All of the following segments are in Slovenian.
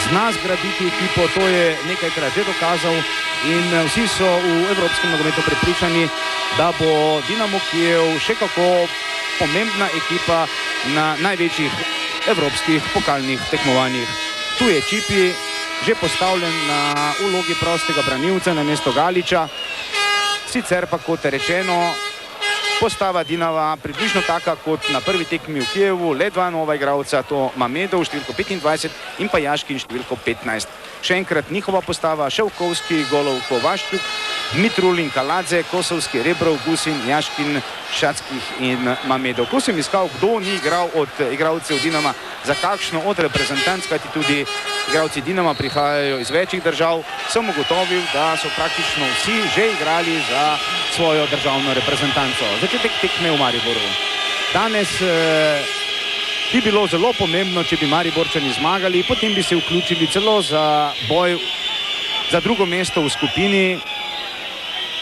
zna zgraditi ekipo, to je nekajkrat že dokazal in vsi so v evropskem nogometu prepričani, da bo Dinamo Kijev še kako pomembna ekipa na največjih evropskih pokalnih tekmovanjih. Tu je Čipi že postavljen na vlogi prostega branilca na mesto Galiča. Sicer pa, kot je rečeno, postava Dinama približno taka kot na prvi tekmi v Kijevu, le dva nova igralca, to Mamedov številko 25 in pa Jaškin številko 15. Še enkrat njihova postava: Ševkovski, Golovko, Vaščuk, Mitrul in Kaladze, Kosovski, Rebrov, Gusin, Jaškin, Šackih in Mamedov. Ko sem iskal, kdo ni igral od igralcev Dinama za kakšno od reprezentanc, kajti tudi igralci Dinama prihajajo iz večjih držav, sem ugotovil, da so praktično vsi že igrali za svojo državno reprezentanco. Začetek tekme v Mariboru. Danes bi bilo zelo pomembno, če bi Mariborčani zmagali, potem bi se vključili celo za boj za drugo mesto v skupini.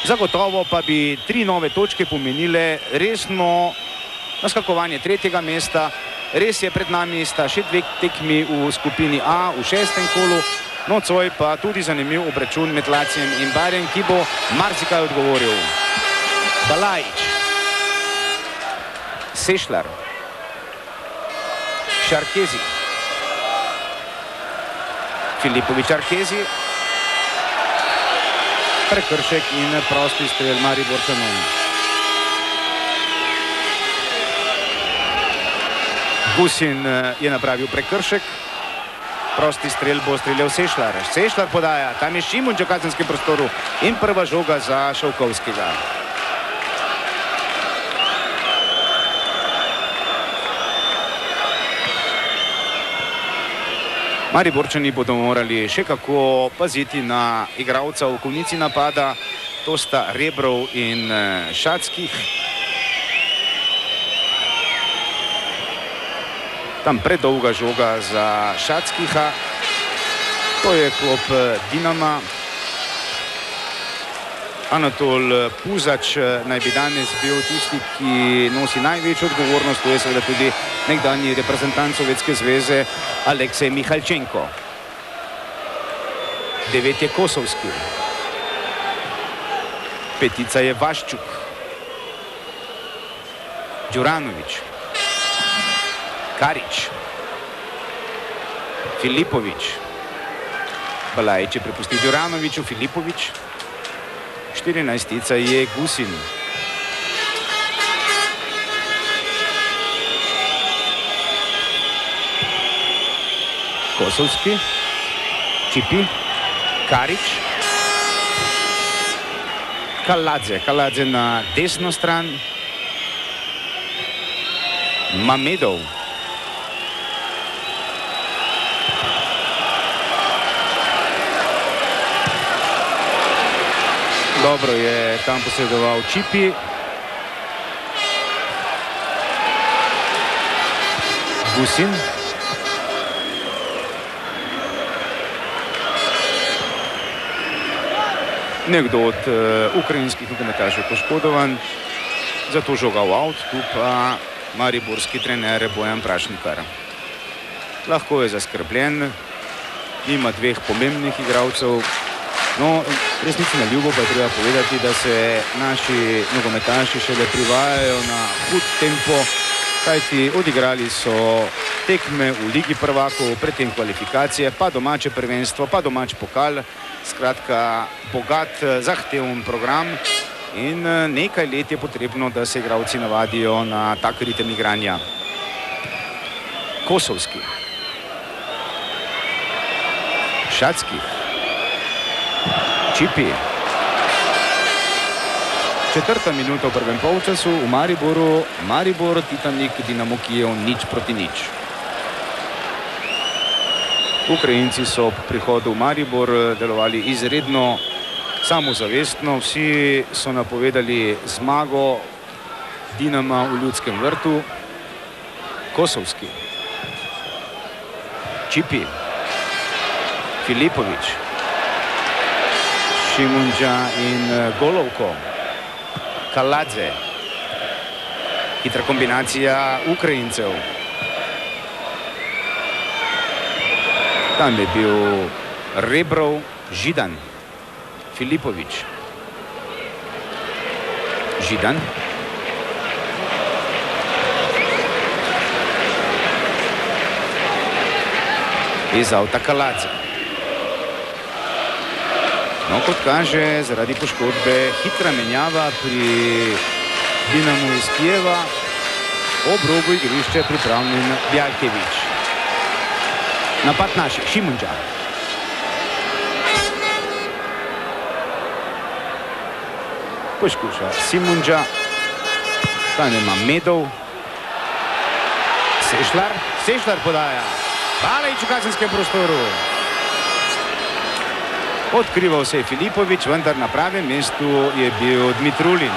Zagotovo pa bi 3 nove točke pomenile resno naskakovanje tretjega mesta. Res je, pred nami sta še 2 tekmi v skupini A v 6. kolu. Nocoj pa tudi zanimiv obračun med Lacijem in Bayern, ki bo marsikaj odgovoril. Balajić, Sešlar, Šarkezi, Filipović, Šarkezi, prekršek in prosti strel Mariborčanom. Gusin je napravil prekršek, prosti strel bo streljal Sešlar. Sešlar podaja, tam je Šimunč v kazenskem prostoru in prva žoga za Ševkovskega. Mariborčani bodo morali še kako paziti na igralca v konici napada, to sta Rebrov in Šackih. Tam predolga žoga za Šackiha, to je klop Dinama. Anatol Puzač naj bi danes bil tisti, ki nosi največjo odgovornost, to je seveda tudi nekdanji reprezentant Sovjetske zveze Aleksej Mihalčenko. 9 je Kosovski. 5 je Vaščuk. Đuranović. Karić. Filipović. Balajić je prepustil Đuranoviću, Filipović. 14 je Gusin. Kosovski, Čipi, Karić, Kaladze na desno stran, Mamedov, dobro je tam posredoval Čipi, Gusin, nekdo od ukrajinskih nogometašev poškodovan, zato žoga v out, tu pa mariborski trener Bojan Prašnikar. Lahko je zaskrbljen, ima 2 pomembnih igralcev, no, resnici na ljubo pa je treba povedati, da se naši nogometaši šele privajajo na hud tempo, kajti odigrali so tekme v Ligi prvakov, predtem kvalifikacije, pa domače prvenstvo, pa domač pokal. Skratka, bogat, zahteven program in nekaj let je potrebno, da se igralci navadijo na tak ritem igranja. Kosovski. Šacki. Čipi. 4. minuta v prvem polčasu v Mariboru. Maribor, Titanik, Dinamo Kijev 0:0. Ukrajinci so po prihodu v Maribor delovali izredno samozavestno. Vsi so napovedali zmago Dinama v Ljudskem vrtu. Kosovski. Čipi. Filipović. Šimunča in Golovko. Kaladze. Hitra kombinacija Ukrajincev. Tam je bil Rebrov, Židan, Filipovič. Židan. Iz avta Kaladze. No, kot kaže, zaradi poškodbe hitra menjava pri Dinamu iz Kijeva. Ob robu igrišče pripravljen Bjalkevič. Napad naših, Šimunđa. Poskuša Šimunđa. Tam ima Medov. Sešlar podaja. Balejić v kazenskem prostoru. Odkrival se je Filipovič, vendar na pravem mestu je bil Dmitrulin.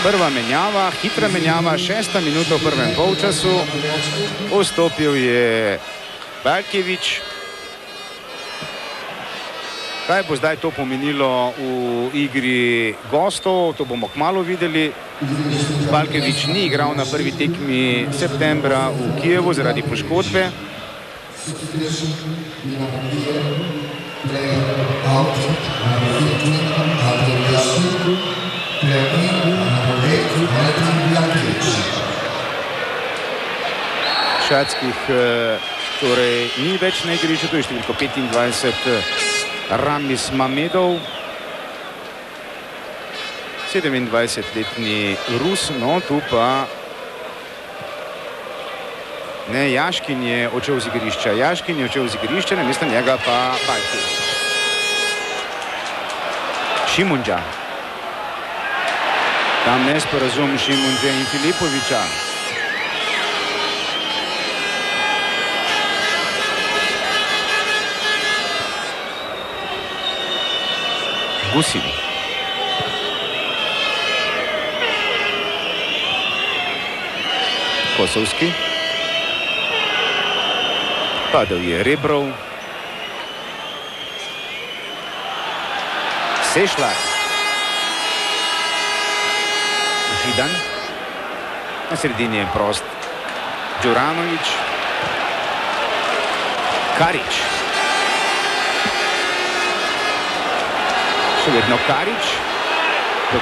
Prva menjava, hitra menjava, 6. minuta v prvem polčasu. Vstopil je Bjalkevič. Kaj bo zdaj to pomenilo v igri gostov, to bomo kmalu videli. Bjalkevič ni igral na prvi tekmi septembra v Kijevu zaradi poškodbe. Šatskih torej ni več na igrišču, to je številko 25 Ramis Mamedov, 27-letni Rus, no tu pa ne, Jaškin je odšel z igrišča, namesto njega pa Bjalkevič. Šimunđa. Tam nesporazum Šimunđe in Filipoviča. Gusin. Kosovski. Padal je Rebrov. Sešlar. Židan. Na sredini je prost Đuranović. Karić. Še vedno Karić.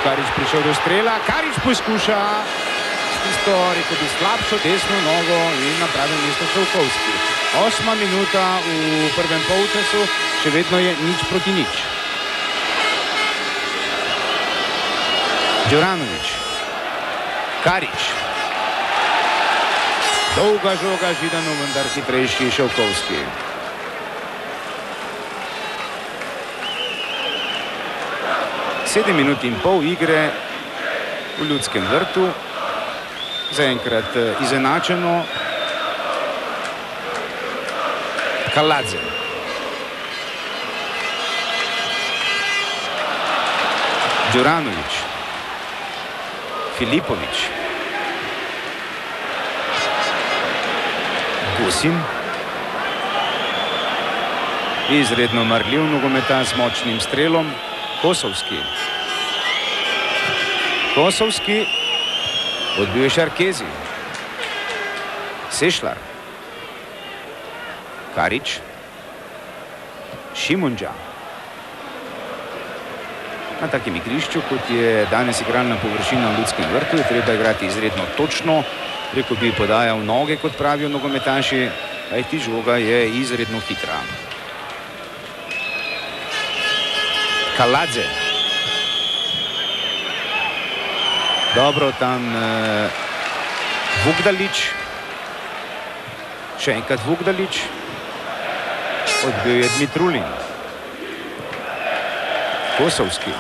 Karić prišel do strela. Karić poskuša tisto, rekel bi, slabšo desno nogo in na pravem mestu Šovkovski. 8. minuta v prvem polčasu, še vedno je 0-0. Đuranović. Karić. Dolga žoga Židanu, vendar hitrejši Šovkovski. Sedem minut in pol igre v Ljudskem vrtu. Zaenkrat izenačeno. Kaladze. Đuranović. Filipovič. Gusin. Izredno marljiv nogometaš s močnim strelom. Kosovski. Odbil je Šarkezi. Sešlar. Karić. Šimunđa. Na takem igrišču, kot je danes igralna površina v Ljudskem vrtu, je treba igrati izredno točno. Rekel bi, podajal noge, kot pravijo nogometaši, kajti žoga je izredno hitra. Kaladze. Dobro, tam Vugdalić. Še enkrat Vugdalić. Odbil je Dmitrulin. Kosovski.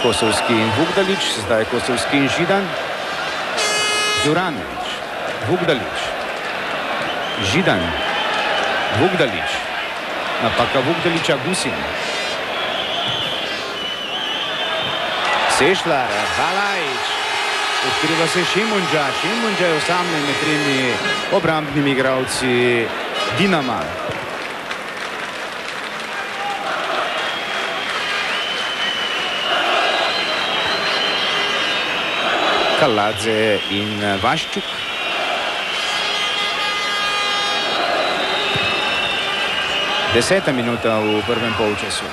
Kosovski in Vugdalić, zdaj Kosovski in Židan. Đuranović. Vugdalić. Židan. Vugdalić. Napaka Vugdalića, Gusin. Sešlar, Balajić. Odkriva se Šimunđa. Šimunđa je osamljen med tremi obrambnimi igralci Dinama. Kaladze in Vaščuk. Deseta minuta v prvem polčasu.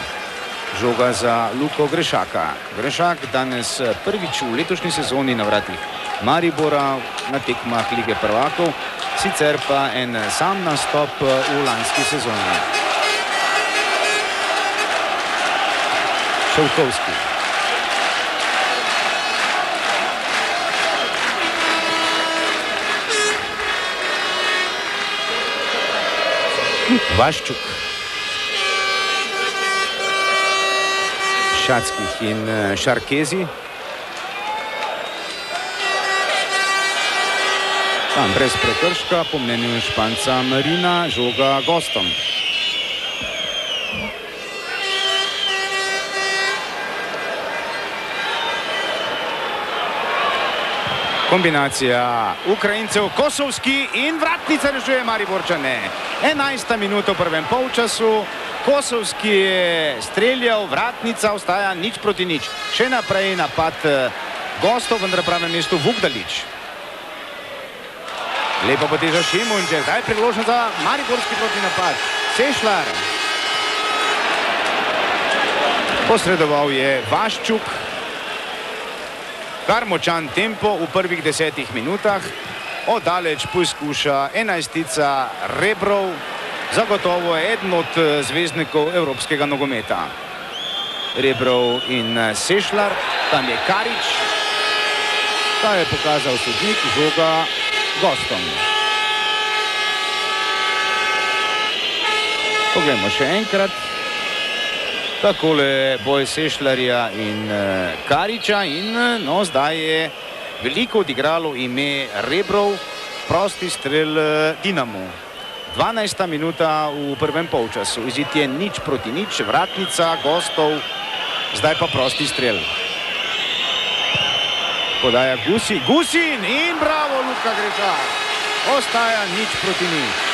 Žoga za Luko Grešaka. Grešak danes prvič v letošnji sezoni na vratih Maribora na tekmah Lige prvakov, sicer pa en sam nastop v lanski sezoni. Ševkovski. Vaščuk. Šatskih in Šarkezi. Tam brez prekrška, po mnenju Španca Marina, žoga gostom. Kombinacija Ukrajincev, Kosovski in vratnica rešuje Mariborčane. 11. minuta v prvem polčasu. Kosovski je streljal, vratnica ostaja 0:0. Še naprej napad gostov, vendar pravem mestu Vukdalič. Lepo poteža Šimunče, zdaj priložnost za mariborski protinapad. Sešlar. Posredoval je Vaščuk. Kar močan tempo v prvih 10 minutah. Oddaleč poskuša enajstica Rebrov. Zagotovo je eden od zvezdnikov evropskega nogometa. Rebrov in Sešlar. Tam je Karič. Ta je pokazal sodnik, žoga gostom. Poglejmo še enkrat. Takole boj Sešlarja in Kariča in no, zdaj je veliko odigralo ime Rebrov, prosti strel Dinamu. 12. minuta v prvem polčasu. Izid je 0:0, vratnica gostov, zdaj pa prosti strel. Podaja Gusin in bravo Luka Grešak. Ostaja 0:0.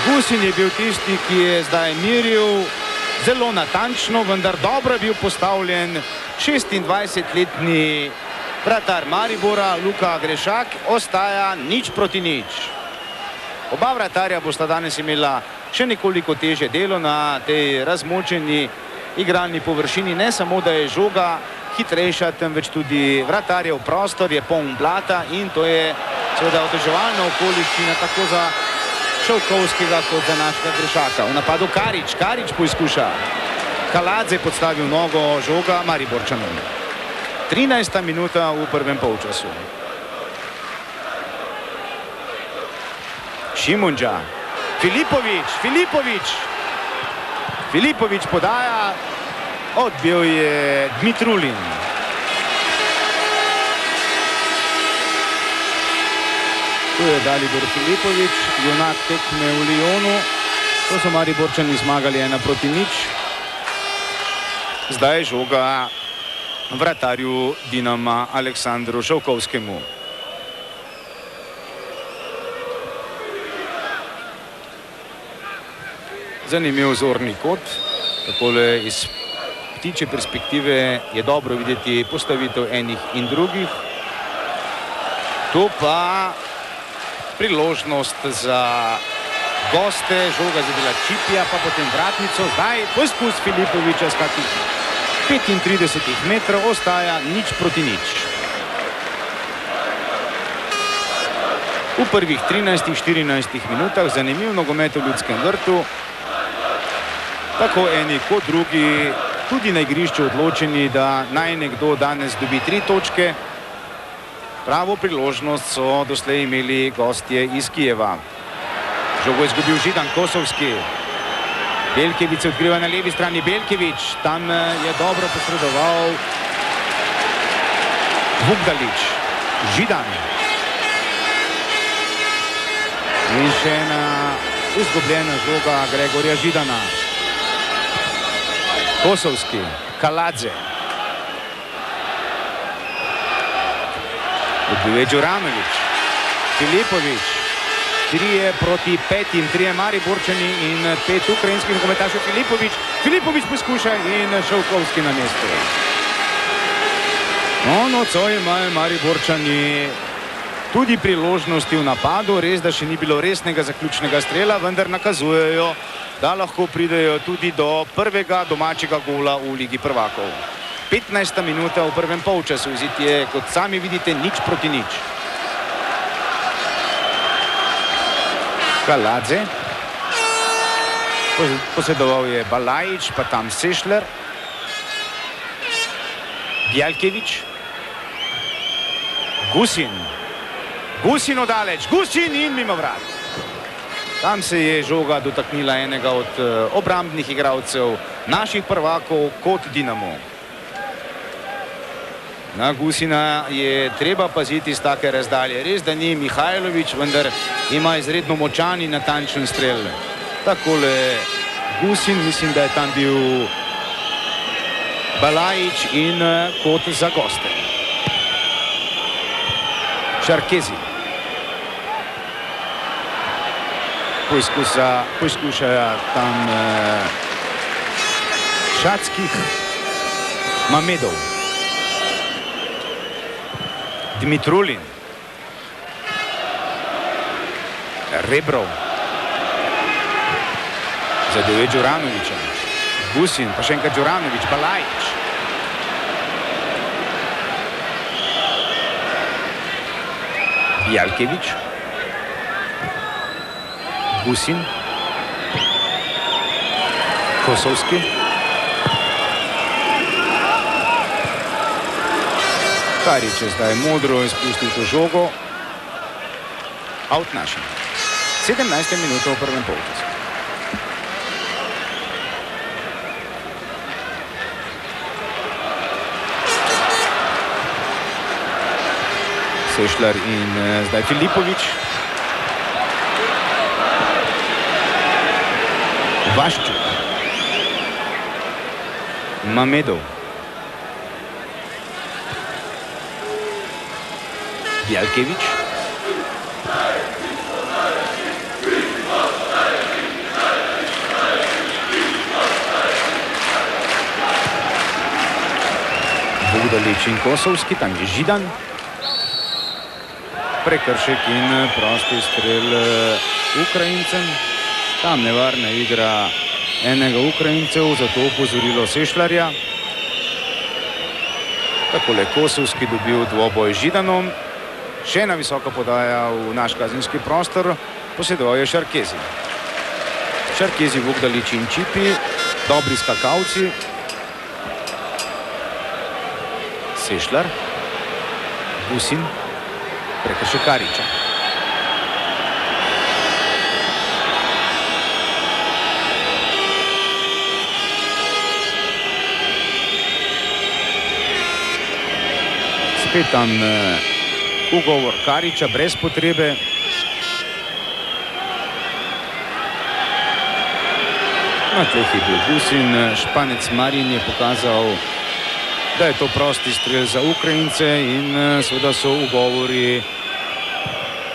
Gusin je bil tisti, ki je zdaj meril zelo natančno, vendar dobro je bil postavljen 26-letni vratar Maribora Luka Grešak. Ostaja 0:0. Oba vratarja bosta danes imela še nekoliko težje delo na tej razmočeni igralni površini. Ne samo, da je žoga hitrejša, temveč tudi vratarjev prostor je poln blata in to je seveda oteževalna okoliščina tako za Ševkovskega kot za našega Grešaka. V napadu Karič poizkuša. Kaladze podstavil nogo, žoga Mariborčanom. 13. minuta v prvem polčasu. Šimunča. Filipovič podaja. Odbil je Dmitrulin. Tu je Dalibor Filipovič, junak tekme v Lyonu. To so Mariborčani zmagali 1:0. Zdaj žoga vratarju Dinama Aleksandru Ševkovskemu. Zanimiv zorni kot. Takole iz ptičje perspektive je dobro videti postavitev enih in drugih. Tu pa priložnost za goste, žoga zadela Čipija, pa potem vratnico. Zdaj poskus Filipoviča z kakih 35 metrov, ostaja 0:0. V prvih 13-14 minutah zanimiv nogomet v Ljudskem vrtu. Tako eni kot drugi tudi na igrišču odločeni, da naj nekdo danes dobi 3 točke. Pravo priložnost so doslej imeli gostje iz Kijeva. Žogo je izgubil Židan, Kosovski. Belkevič se odkriva na levi strani. Belkevič, tam je dobro posredoval Vukdalič. Židan. In še ena izgubljena žoga Gregorja Židana. Kosovski, Kaladze. Odbil je Đuranović. Filipovič, 3 proti 5, 3 Mariborčani in 5 ukrajinskih nogometašev. Filipovič poskuša in Šovkovski na mestu. Nocoj imajo Mariborčani tudi priložnosti v napadu, res da še ni bilo resnega zaključnega strela, vendar nakazujejo, da lahko pridejo tudi do prvega domačega gola v Ligi prvakov. 15. minuta v prvem polčasu, izid je, kot sami vidite, 0-0. Kaladze. Posedoval je Balajič, pa tam Sešler. Bjelkevič. Gusin odaleč. Gusin in mimo vrat. Tam se je žoga dotaknila enega od obrambnih igralcev naših prvakov kot Dinamo. Na Gusina je treba paziti z take razdalje. Res, da ni Mihajlović, vendar ima izredno močan in natančen strel. Takole Gusin, mislim, da je tam bil Balajič in kot za goste. Šarkezi. Poizkušajo tam Šatskih, Mamedov. Dmitrulin. Rebrov. Zadev je Đuranovića. Gusin, pa še enkrat Đuranović, Balajić. Bjelkević. Gusin. Kosovski. Karić je zdaj modro izpustil to žogo. Out našim. 17. minuta v prvem polčasu. Sešler in zdaj Filipovič. Vaščuk. Mamedov. Bjelkević. Bogdalić in Kosovski, tam je Židan. Prekršek in prosti strel Ukrajincem. Tam nevarna igra enega Ukrajincev, zato opozorilo Sešlarja. Takole Kosovski dobil dvoboj z Židanom. Še ena visoka podaja v naš kazenski prostor. Posedoval je Šarkezi. Šarkezi, Bogdalić in Čipi. Dobri skakalci. Sešlar. Gusin. Prekršek Karića. Spet tam ugovor Karića brez potrebe. Na tleh je bil Gusin. Španec Marin je pokazal, da je to prosti strel za Ukrajince in seveda so ugovori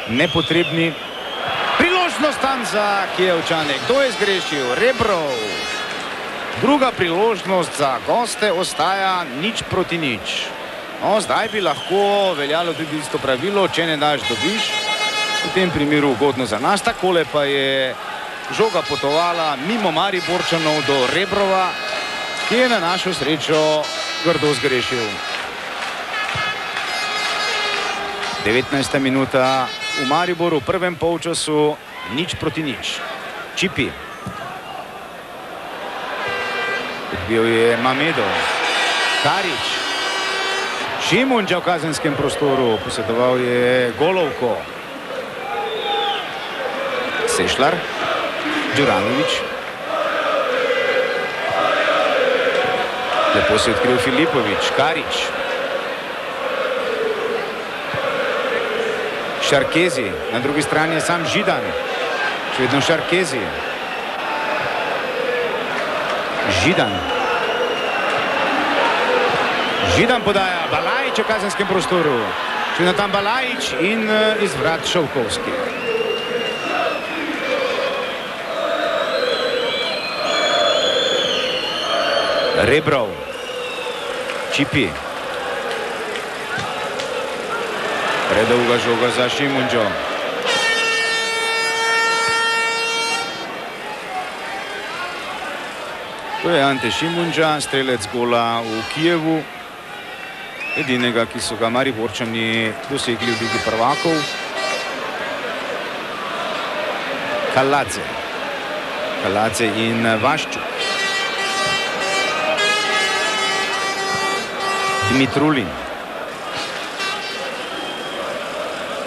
nepotrebni. Priložnost tam za Kijevčane. Kdo je zgrešil? Rebrov. Druga priložnost za goste ostaja 0-0. No, zdaj bi lahko veljalo tudi isto pravilo, če ne daš, dobiš. V tem primeru ugodno za nas. Takole pa je žoga potovala mimo Mariborčanov do Rebrova, ki je na našo srečo grdo zgrešil. 19. minuta v Mariboru v prvem polčasu 0-0. Čipi. Odbil je Mamedov. Karić. Šimunđa v kazenskem prostoru. Posedoval je Golovko. Sešlar. Đuranović. Lepo se je odkril Filipović. Karić. Šarkezi. Na drugi strani je sam Židan. Še vedno Šarkezi. Židan. Židan podaja. Balajić v kazenskem prostoru. Še vedno tam Balajić in iz vrat Šovkovski. Rebrov, Čipi. Predolga žoga za Šimunđo. To je Ante Šimunđa, strelec gola v Kijevu. Edinega, ki so ga Mariborčani dosegli v Ligi prvakov. Kaladze in Vaščuk. Dmitrulin.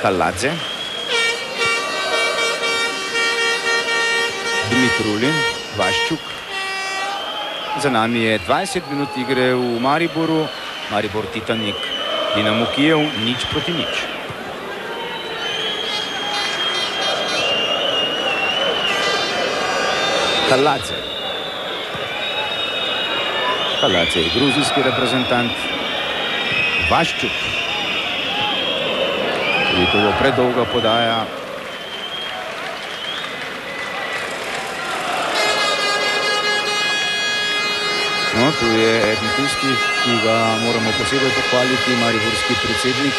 Kaladze. Dmitrulin, Vaščuk. Za nami je 20 minut igre v Mariboru. Maribor Titanik, Dinamo Kijev 0:0. Kaladze je gruzijski reprezentant. Vaščuk. Tudi to predolga podaja. No, tu je eden tistih, ki ga moramo posebej pohvaliti, mariborski predsednik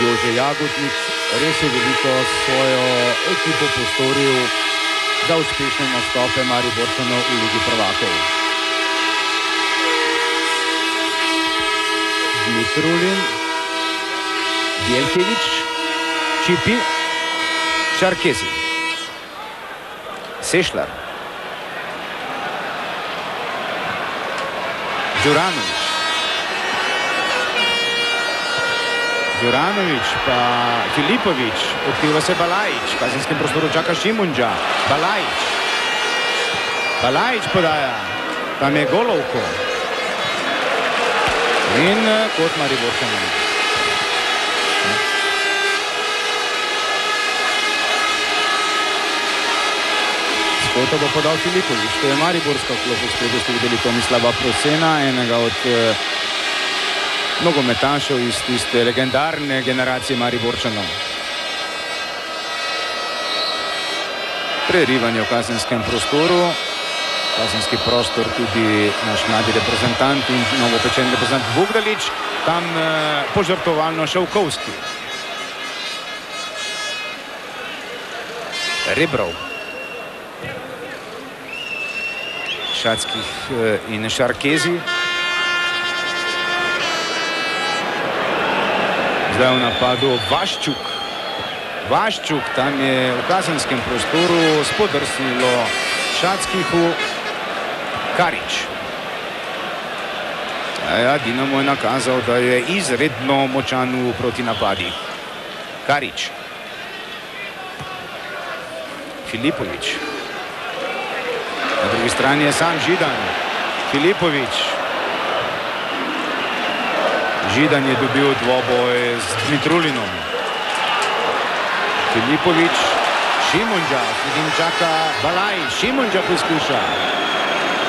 Jože Jagodnik. Res je veliko svojo ekipo postoril za uspešne nastope Mariborčanov v Ligi prvakov. Dmitrulin, Bjelkević, Čipi, Šarkezi, Sešlar, Đuranović pa Filipović, odkriva se Balajić, v kazenskem prostoru čaka Šimunđa, Balajić podaja, tam je Golovko in kot Mariborčanov. To bo podal Filipović, to je mariborska klop, v spredju ste videli Tomislava Prosena, enega od nogometašev iz tiste legendarne generacije Mariborčanov. Prerivanje v kazenskem prostoru, kazenski prostor tudi naš mladi reprezentant in novopečen reprezentant Bogdalić, tam požrtovalno Šavkovski. Rebrov. Šatskih in Šarkezi. Zdaj v napadu Vaščuk, tam je v kazenskem prostoru spodrsnilo Šatskihu Karić. Dinamo je nakazal, da je izredno močan v protinapadi. Karić. Filipović. Na drugi strani je sam Židan. Filipović. Židan je dobil dvoboj z Dmitrulinom. Filipović, Šimunđa, sredim čaka Balajić. Šimunđa poskuša.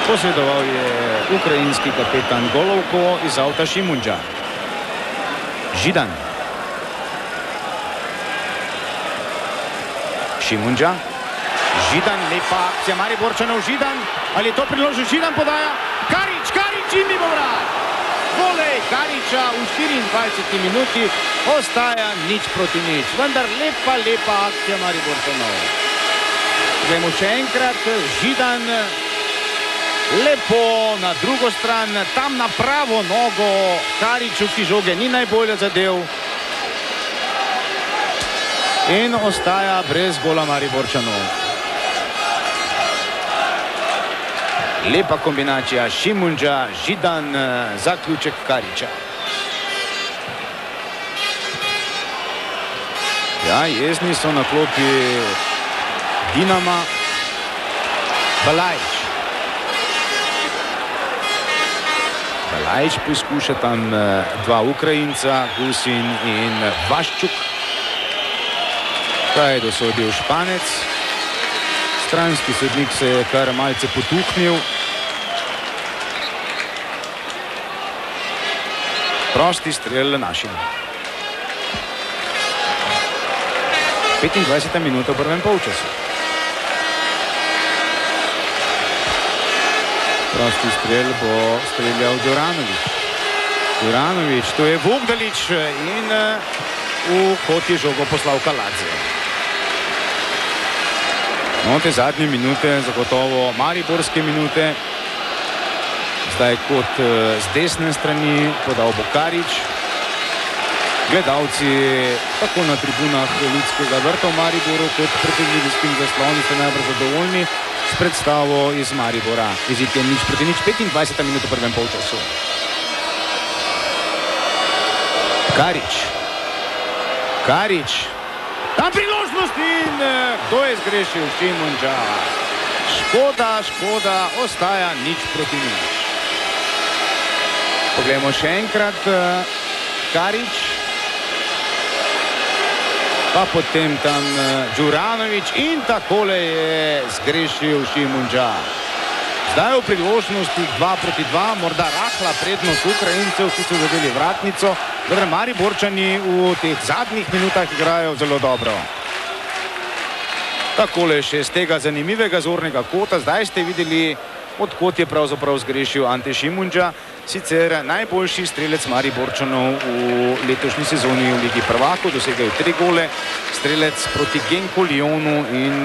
Posredoval je ukrajinski kapetan Golovko iz avta Šimunđa. Židan. Šimunđa. Židan, lepa akcija Mariborčanov, Židan, ali je to priložil Židan podaja? Karić in mimo vrat. Volej Karića v 24 minuti ostaja 0:0, vendar lepa akcija Mariborčanov. Gremo še enkrat, Židan lepo na drugo stran, tam na pravo nogo Kariću, ki žoge ni najbolje zadev. In ostaja brez gola Mariborčanov. Lepa kombinacija Šimunđa, Židan, zaključek Karića. Ja, jezni so na klopi Dinama. Balajić poskuša tam dva Ukrajinca, Gusin in Vaščuk. Kaj je dosodil Španec. Stranski sodnik se je kar malce potuhnil. Prosti strel našim. 25. minuta v prvem polčasu. Prosti strel bo streljal Đuranović. Đuranović, to je Vukdalić in v kot je žogo poslal Kaladze. No, te zadnje minute, zagotovo mariborske minute. Zdaj kot z desne strani podal bo Karić. Gledalci tako na tribunah Ljudskega vrta v Mariboru kot pred televizijskim zaslonom so najbolj zadovoljni s predstavo iz Maribora. Izid je 0:0, 25. minuta v prvem polčasu. Karić. Tam priložnost in kdo je zgrešil? Šimundža. Škoda, ostaja 0:0. Poglejmo še enkrat. Karić. Pa potem tam Đuranović in takole je zgrešil Šimundža. Zdaj v priložnosti 2:2, morda rahla prednost Ukrajincev, ki so zadeli vratnico, vendar Mariborčani v teh zadnjih minutah igrajo zelo dobro. Takole še z tega zanimivega zornega kota, zdaj ste videli, odkot je pravzaprav zgrešil Ante Šimundža, sicer najboljši strelec Mariborčanov v letošnji sezoni v Ligi prvakov, dosegel 3 gole, strelec proti Genku Lyonu in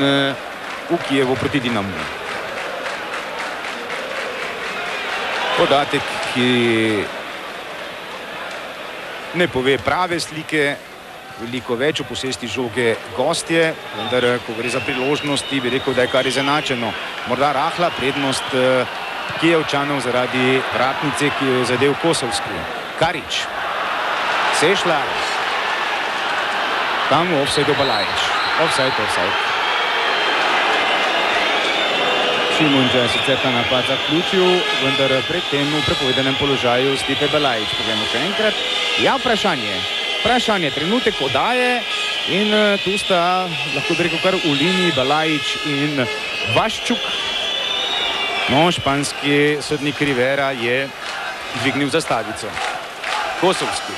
v Kijevu proti Dinamu. Podatek, ki ne pove prave slike, veliko več v posesti žoge gostje, vendar ko gre za priložnosti, bi rekel, da je kar izenačeno. Morda rahla prednost Kijevčanov zaradi vratnice, ki jo je zadel Kosovski. Karić. Sešlar. Tam v ofsajdu Balajić. Ofsajd. Šimundža je sicer ta napad zaključil, vendar predtem v prepovedanem položaju Stipe Balajić. Poglejmo še enkrat. Ja, vprašanje, trenutek odaje in tu sta, lahko bi rekel, kar v liniji Balajić in Vaščuk. No, španski sodnik Rivera je dvignil zastavico. Kosovski.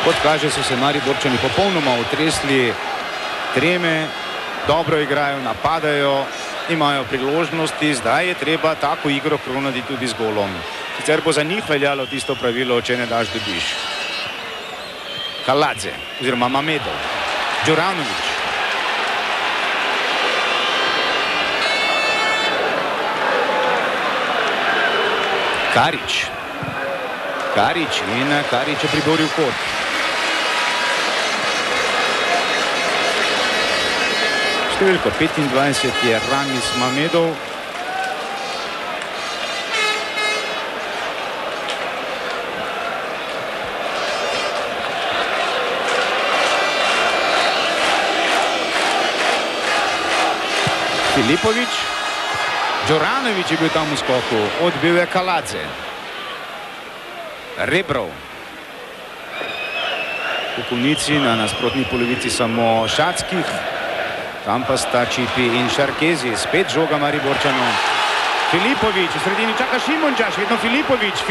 Kot kaže, so se Mariborčani popolnoma otresli treme, dobro igrajo, napadajo, imajo priložnosti, zdaj je treba tako igro kronati tudi z golom. Sicer bo za njih veljalo tisto pravilo, če ne daš, dobiš. Kaladze, oziroma Mamedov. Đuranović. Karić je priboril kot. Številka 25 je Ramis Mamedov. Filipović. Đuranović je bil tam v skoku, odbil je Kaladze. Rebrov. V konici na nasprotni polovici samo Šackih. Tam pa sta Čipi in Šarkezi. Spet žoga Mariborčanov. Filipović, v sredini čaka Šimundža, še vedno Filipović,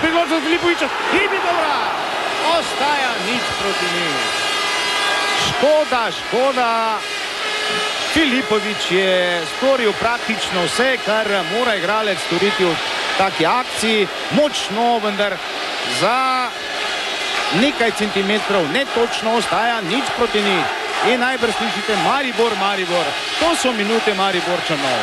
priložnost Filipovića in je dobra. Ostaja 0:0. Škoda. Filipović je storil praktično vse, kar mora igralec storiti v taki akciji. Močno, vendar za nekaj centimetrov netočno, ostaja 0:0. In najbrž slišite Maribor. To so minute Mariborčanov.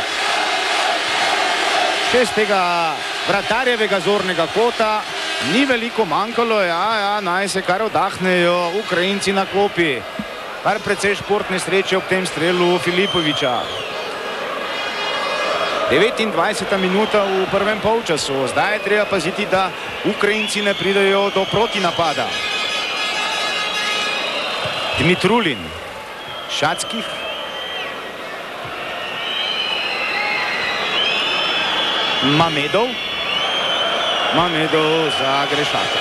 Še z tega vratarjevega zornega kota ni veliko manjkalo, naj se kar oddahnejo Ukrajinci na klopi. Kar precej športne sreče ob tem strelu Filipovića. 29. minuta v prvem polčasu. Zdaj je treba paziti, da Ukrajinci ne pridejo do protinapada. Dmitrulin. Šackih. Mamedov za Grešaka.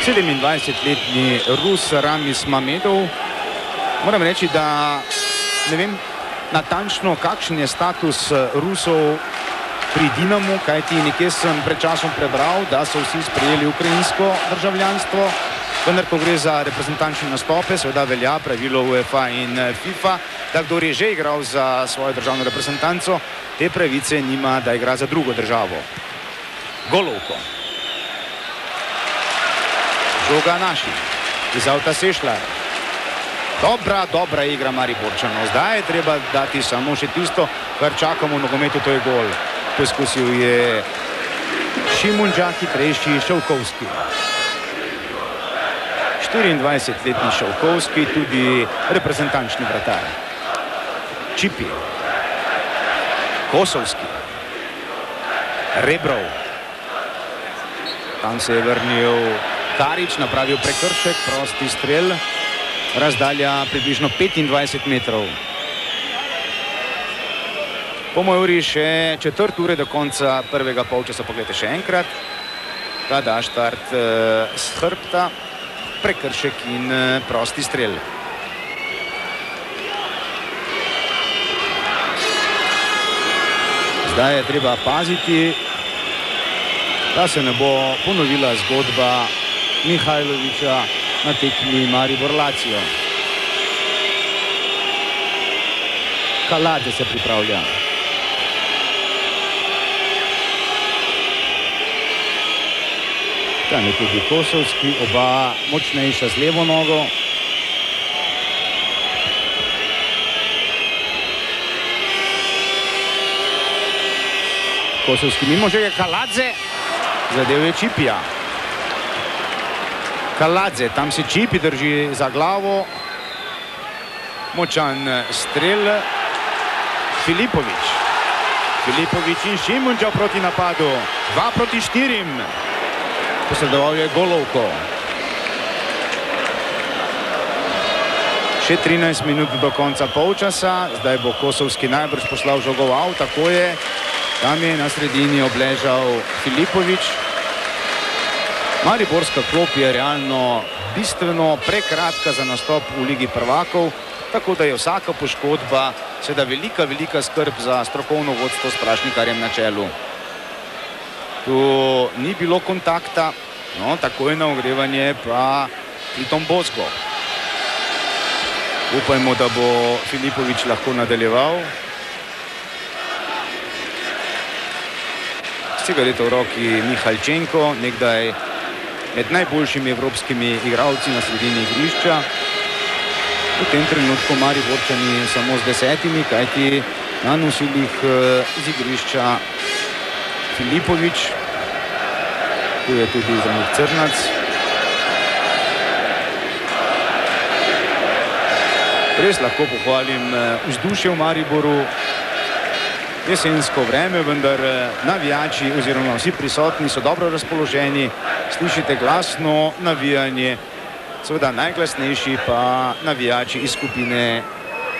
27-letni Rus Ramis Mamedov. Moram reči, da ne vem natančno, kakšen je status Rusov pri Dinamu, kajti nekje sem pred časom prebral, da so vsi sprejeli ukrajinsko državljanstvo. Vendar, ko gre za reprezentančne nastope, seveda velja pravilo UEFA in FIFA, da kdor je že igral za svojo državno reprezentanco, te pravice nima, da igra za drugo državo. Golovko. Žoga naši. Iz avta Sešljar. Dobra igra Mariborčanov. Zdaj je treba dati samo še tisto, kar čakamo v nogometu, to je gol. Poskusil je Šimunča, hitrejši Šovkovski. 24-letni Šovkovski, tudi reprezentančni vratar. Čipi. Kosovski. Rebrov. Tam se je vrnil Karič, napravil prekršek, prosti strel. Razdalja približno 25 metrov. Po moji uri še četrt ure do konca prvega polčasa. Pogledajte še enkrat. Ta da štart s hrbta. Prekršek in prosti strel. Zdaj je treba paziti, da se ne bo ponovila zgodba Mihajloviča na tekmi Maribor-Lazio. Kaladze se pripravlja. Tam je tudi Kosovski, oba močnejša z levo nogo. Kosovski mimo želje Kaladze, zadev je Čipija. Kaladze, tam se Čipi drži za glavo. Močan strel. Filipovič. Filipovič in Šimunča proti napadu. 2 proti 4. Posredoval je Golovko. Še 13 minut do konca polčasa. Zdaj bo Kosovski najbrž poslal žogo v avt, tako je. Tam je na sredini obležal Filipovič. Mariborska klop je realno bistveno prekratka za nastop v Ligi prvakov, tako da je vsaka poškodba seveda velika skrb za strokovno vodstvo s Prašnikarjem na čelu. Tu ni bilo kontakta, no takoj na ogrevanje pa Pliton Bozgo. Upajmo, da bo Filipovič lahko nadaljeval. Cigareto v roki Mihalčenko, nekdaj med najboljšimi evropskimi igralci na sredini igrišča. V tem trenutku Mariborčani samo z 10, kajti na nosilih z igrišča Filipovič. Tu je tudi Zdravnik Crnac. Res lahko pohvalim vzdušje v Mariboru. Jesensko vreme, vendar navijači oziroma vsi prisotni so dobro razpoloženi. Slišite glasno navijanje, seveda najglasnejši pa navijači iz skupine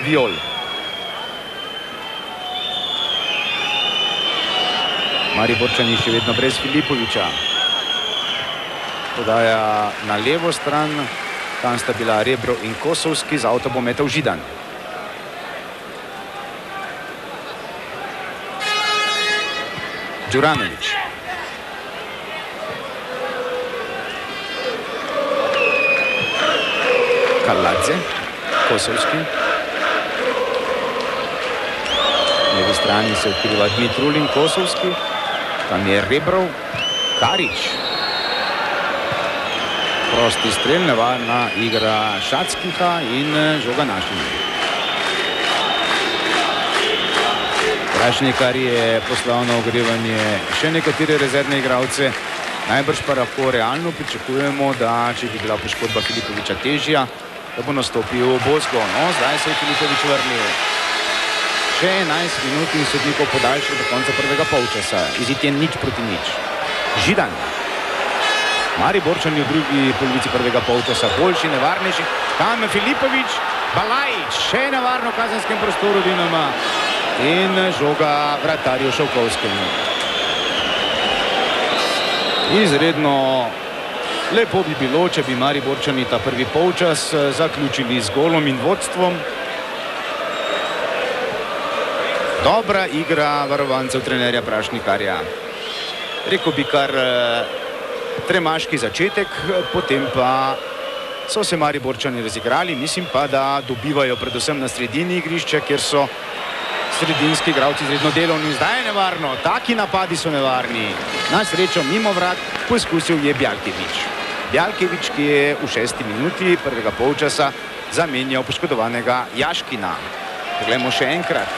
Viol. Mariborčani še vedno brez Filipoviča. Podaja na levo stran, tam sta bila Rebrov in Kosovski, z avto bo metal Židan. Đuranović. Kaladze, Kosovski. Na levi strani se odkriva Dmitrulin, Kosovski. Tam je Rebrov, Karič. Prosti strel, nevarna igra Šackiha in žoga našim. Prašnikar je poslal na ogrevanje še nekatere rezervne igralce. Najbrž pa lahko realno pričakujemo, da če bi bila poškodba Filipoviča težja, da bo nastopil Bozgo. No, zdaj se je Filipovič vrnil. Še 11 minut in sodnikov podaljšal do konca prvega polčasa. Izid je 0-0. Židan. Mariborčani v drugi polovici prvega polčasa boljši, nevarnejši. Tam Filipovič, Balajić, še nevarno v kazenskem prostoru Dinama. In žoga vratarju Šovkovskemu. Izredno lepo bi bilo, če bi Mariborčani ta prvi polčas zaključili z golom in vodstvom. Dobra igra varovancev trenerja Prašnikarja. Rekel bi kar tremaški začetek, potem pa so se Mariborčani razigrali, mislim pa, da dobivajo predvsem na sredini igrišča, kjer so sredinski igralci izredno delovni. Zdaj je nevarno, taki napadi so nevarni. Na srečo mimo vrat poizkusil je Bjalkevič. Bjalkevič, ki je v 6. minuti prvega polčasa zamenjal poškodovanega Jaškina. Poglejmo še enkrat.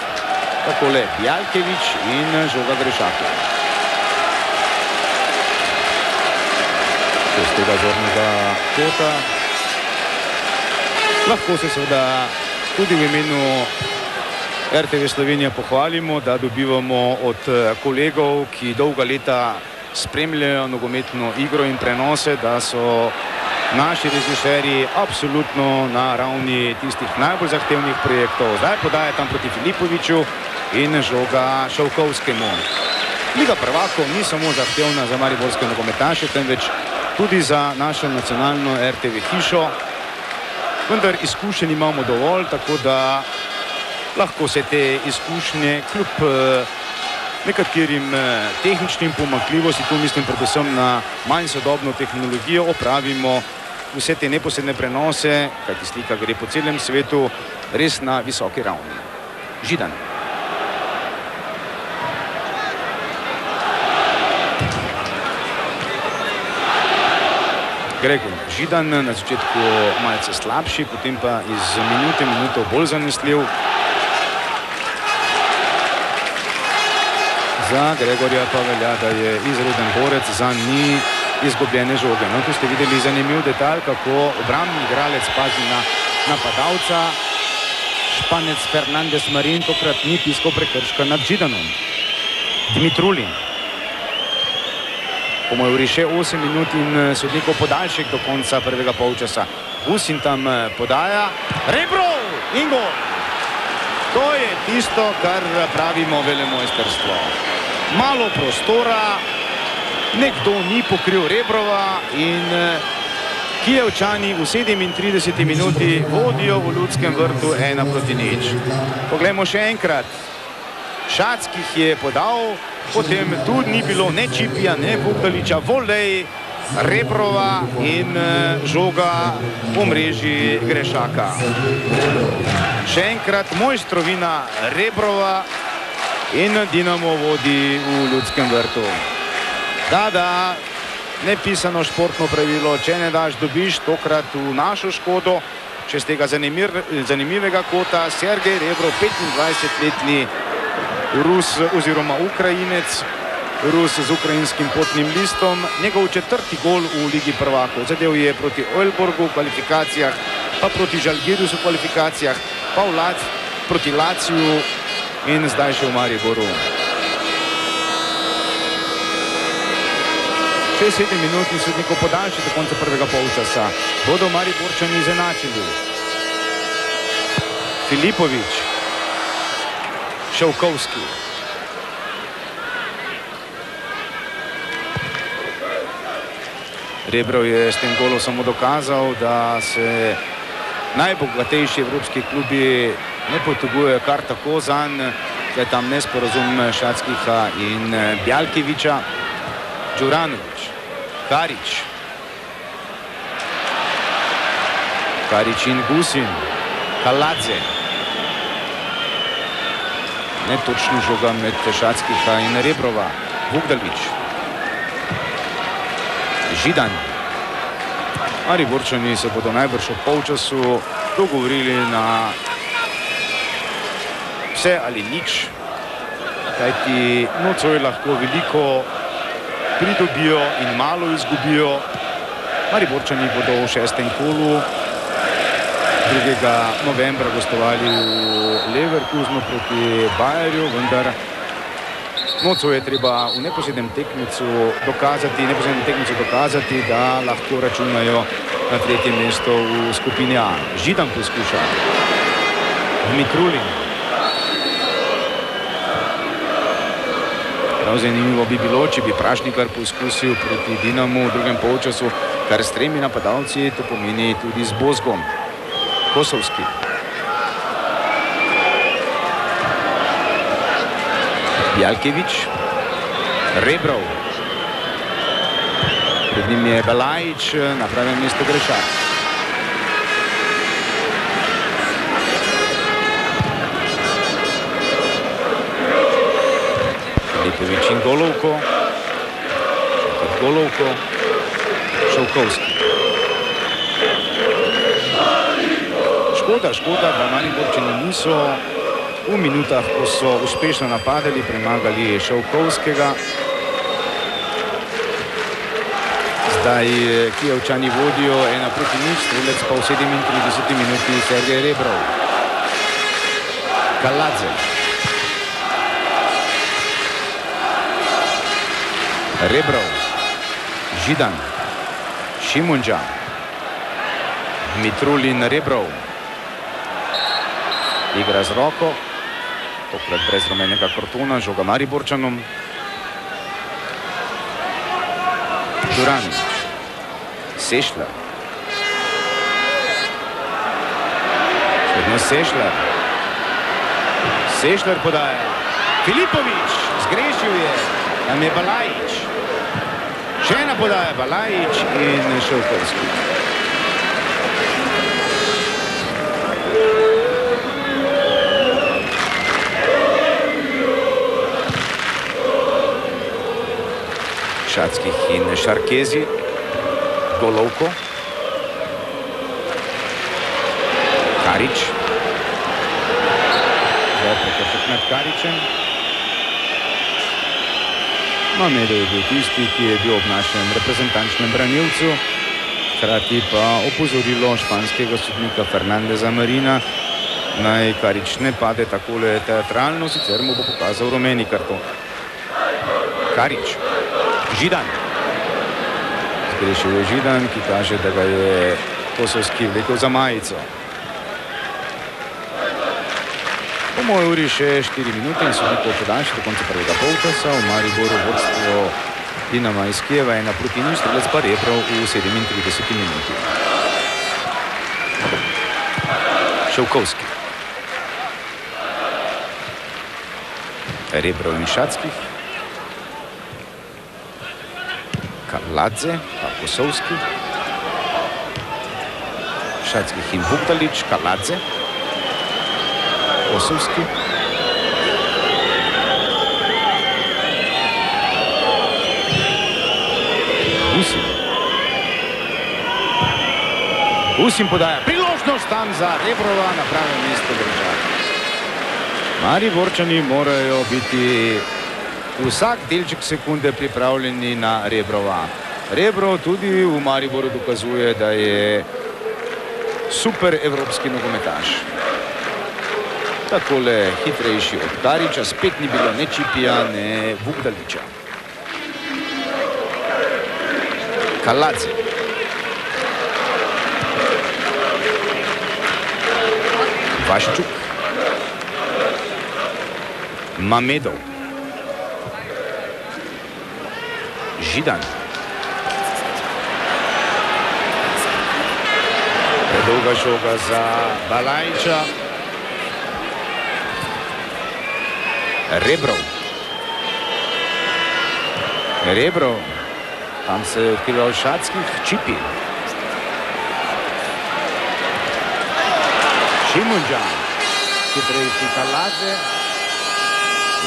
Takole Bjalkevič in žoga Grešaka. Z tega zornega kota lahko se seveda tudi v imenu RTV Slovenija pohvalimo, da dobivamo od kolegov, ki dolga leta spremljajo nogometno igro in prenose, da so naši režiserji absolutno na ravni tistih najbolj zahtevnih projektov. Zdaj podaja tam proti Filipoviču in žoga Šavkovskemu. Liga prvakov ni samo zahtevna za mariborske nogometaše, temveč tudi za našo nacionalno RTV hišo. Vendar izkušenj imamo dovolj, tako da lahko se te izkušnje kljub nekaterim tehničnim pomanjkljivosti, tu mislim predvsem na manj sodobno tehnologijo, opravimo vse te neposredne prenose, kajti slika gre po celem svetu, res na visoki ravni. Židan. Gregor Židan na začetku malce slabši, potem pa iz minute v minuto bolj zanesljiv. Za Gregorja pa velja, da je izreden borec, za ni izgubljene žoge. No, tu ste videli zanimiv detalj, kako obrambni igralec pazi na napadalca. Španec Fernandez Marin tokrat ni piskal prekrška nad Židanom. Dimitrulin. Pomojuri še 8 minut in sodnikov podaljšek do konca prvega polčasa. Gusin tam podaja. Rebrov in gol. To je tisto, kar pravimo velemojsterstvo. Malo prostora, nekdo ni pokril Rebrova in Kijevčani v 37 minuti vodijo v Ljudskem vrtu 1-0. Poglejmo še enkrat. Šackih je podal, potem tudi ni bilo ne Čipija, ne Bugdaliča, volej Rebrova in žoga v mreži Grešaka. Še enkrat mojstrovina Rebrova in Dinamo vodi v Ljudskem vrtu. Da, nepisano športno pravilo, če ne daš, dobiš, tokrat v našo škodo. Čez tega zanimivega kota Sergej Rebrov, 25-letni Rus oziroma Ukrajinec, Rus z ukrajinskim potnim listom, njegov 4. gol v Ligi prvakov. Zadev je proti Oelborgu v kvalifikacijah, pa proti Žalgirisu v kvalifikacijah, pa proti Laciju in zdaj še v Mariboru. 6-7 minut in sodnikov podaljšek do konca prvega polčasa. Bodo Mariborčani izenačili. Filipovič, Šavkovski. Rebrov je s tem golom samo dokazal, da se najbogatejši evropski klubi ne potegujejo kar tako zanj, da je tam nesporazum Šackiha in Bjalkeviča. Đuranović, Karić in Gusin, Kaladze. Netočni žoga med Šackiha in Rebrova. Bugdalič, Židan. Mariborčani se bodo najbrž ob polčasu dogovorili na vse ali nič, kajti nocoj lahko veliko pridobijo in malo izgubijo. Mariborčani bodo v 6. kolu 2. novembra gostovali v Leverkusenu proti Bayerju, vendar nocoj je treba v neposrednem tekmecu dokazati, da lahko računajo na 3. mesto v skupini A. Židan poskuša. Dimitrulin. Zanimivo bi bilo, če bi Prašnikar poskusil proti Dinamu v drugem polčasu, kar s 3 napadalci, to pomeni tudi z Bozgom. Kosovski. Bjalkevič. Rebrov. Pred njim je Belajič, na pravem mestu Grešak. Filipovič in Golovko. Golovko, Šovkovski. Škoda, da Mariborčani niso v minutah, ko so uspešno napadali, premagali Šovkovskega. Zdaj Kijevčani vodijo 1-0, strelec pa v 37 minuti Sergej Rebrov. Kaladze. Rebrov. Židan. Šimunđa. Mitrulin Rebrov. Igra z roko. Tokrat brez rumenega kartona, žoga Mariborčanom. Duranič. Sešler. Vedno Sešler. Sešler podaja. Filipovič zgrešil je. Tam je Balajič. Še ena podaja Balajič in Šovkovski. Šatskih in Šarkezi. Golovko. Karič. Prekršek nad Karičem. Mamedov je bil tisti, ki je bil ob našem reprezentančnem branilcu. Hkrati pa opozorilo španskega sodnika Fernandeza Marina, naj Karič ne pade takole teatralno, sicer mu bo pokazal rumeni karton. Karič. Židan. Zgrešil je Židan, ki kaže, da ga je Kosovski vlekel za majico. Po moji uri še 4 minute in sodnikov podaljša do konca prvega polčasa. V Mariboru vodstvo Dinama iz Kijeva 1-0, strelec pa Rebrov v 37 minuti. Šovkovski. Rebrov in Šatskih. Kaladze, pa Kosovski. Šatskih in Vukdalič, Kaladze. Kosovski. Usim podaja. Priložnost tam za Rebrova na pravem mestu države. Mariborčani morajo biti vsak delček sekunde pripravljeni na Rebrova. Rebrov tudi v Mariboru dokazuje, da je super evropski nogometaš. Takole hitrejši od Kariča, spet ni bilo ne Čipija, ne Vukdaliča. Kaladze. Vaščuk. Mamedov. Židan. Predolga žoga za Balajiča. Rebrov. Rebrov. Tam se je odkrival Šatskih. Čipi. Šimunđa. Hitrejši Kaladze.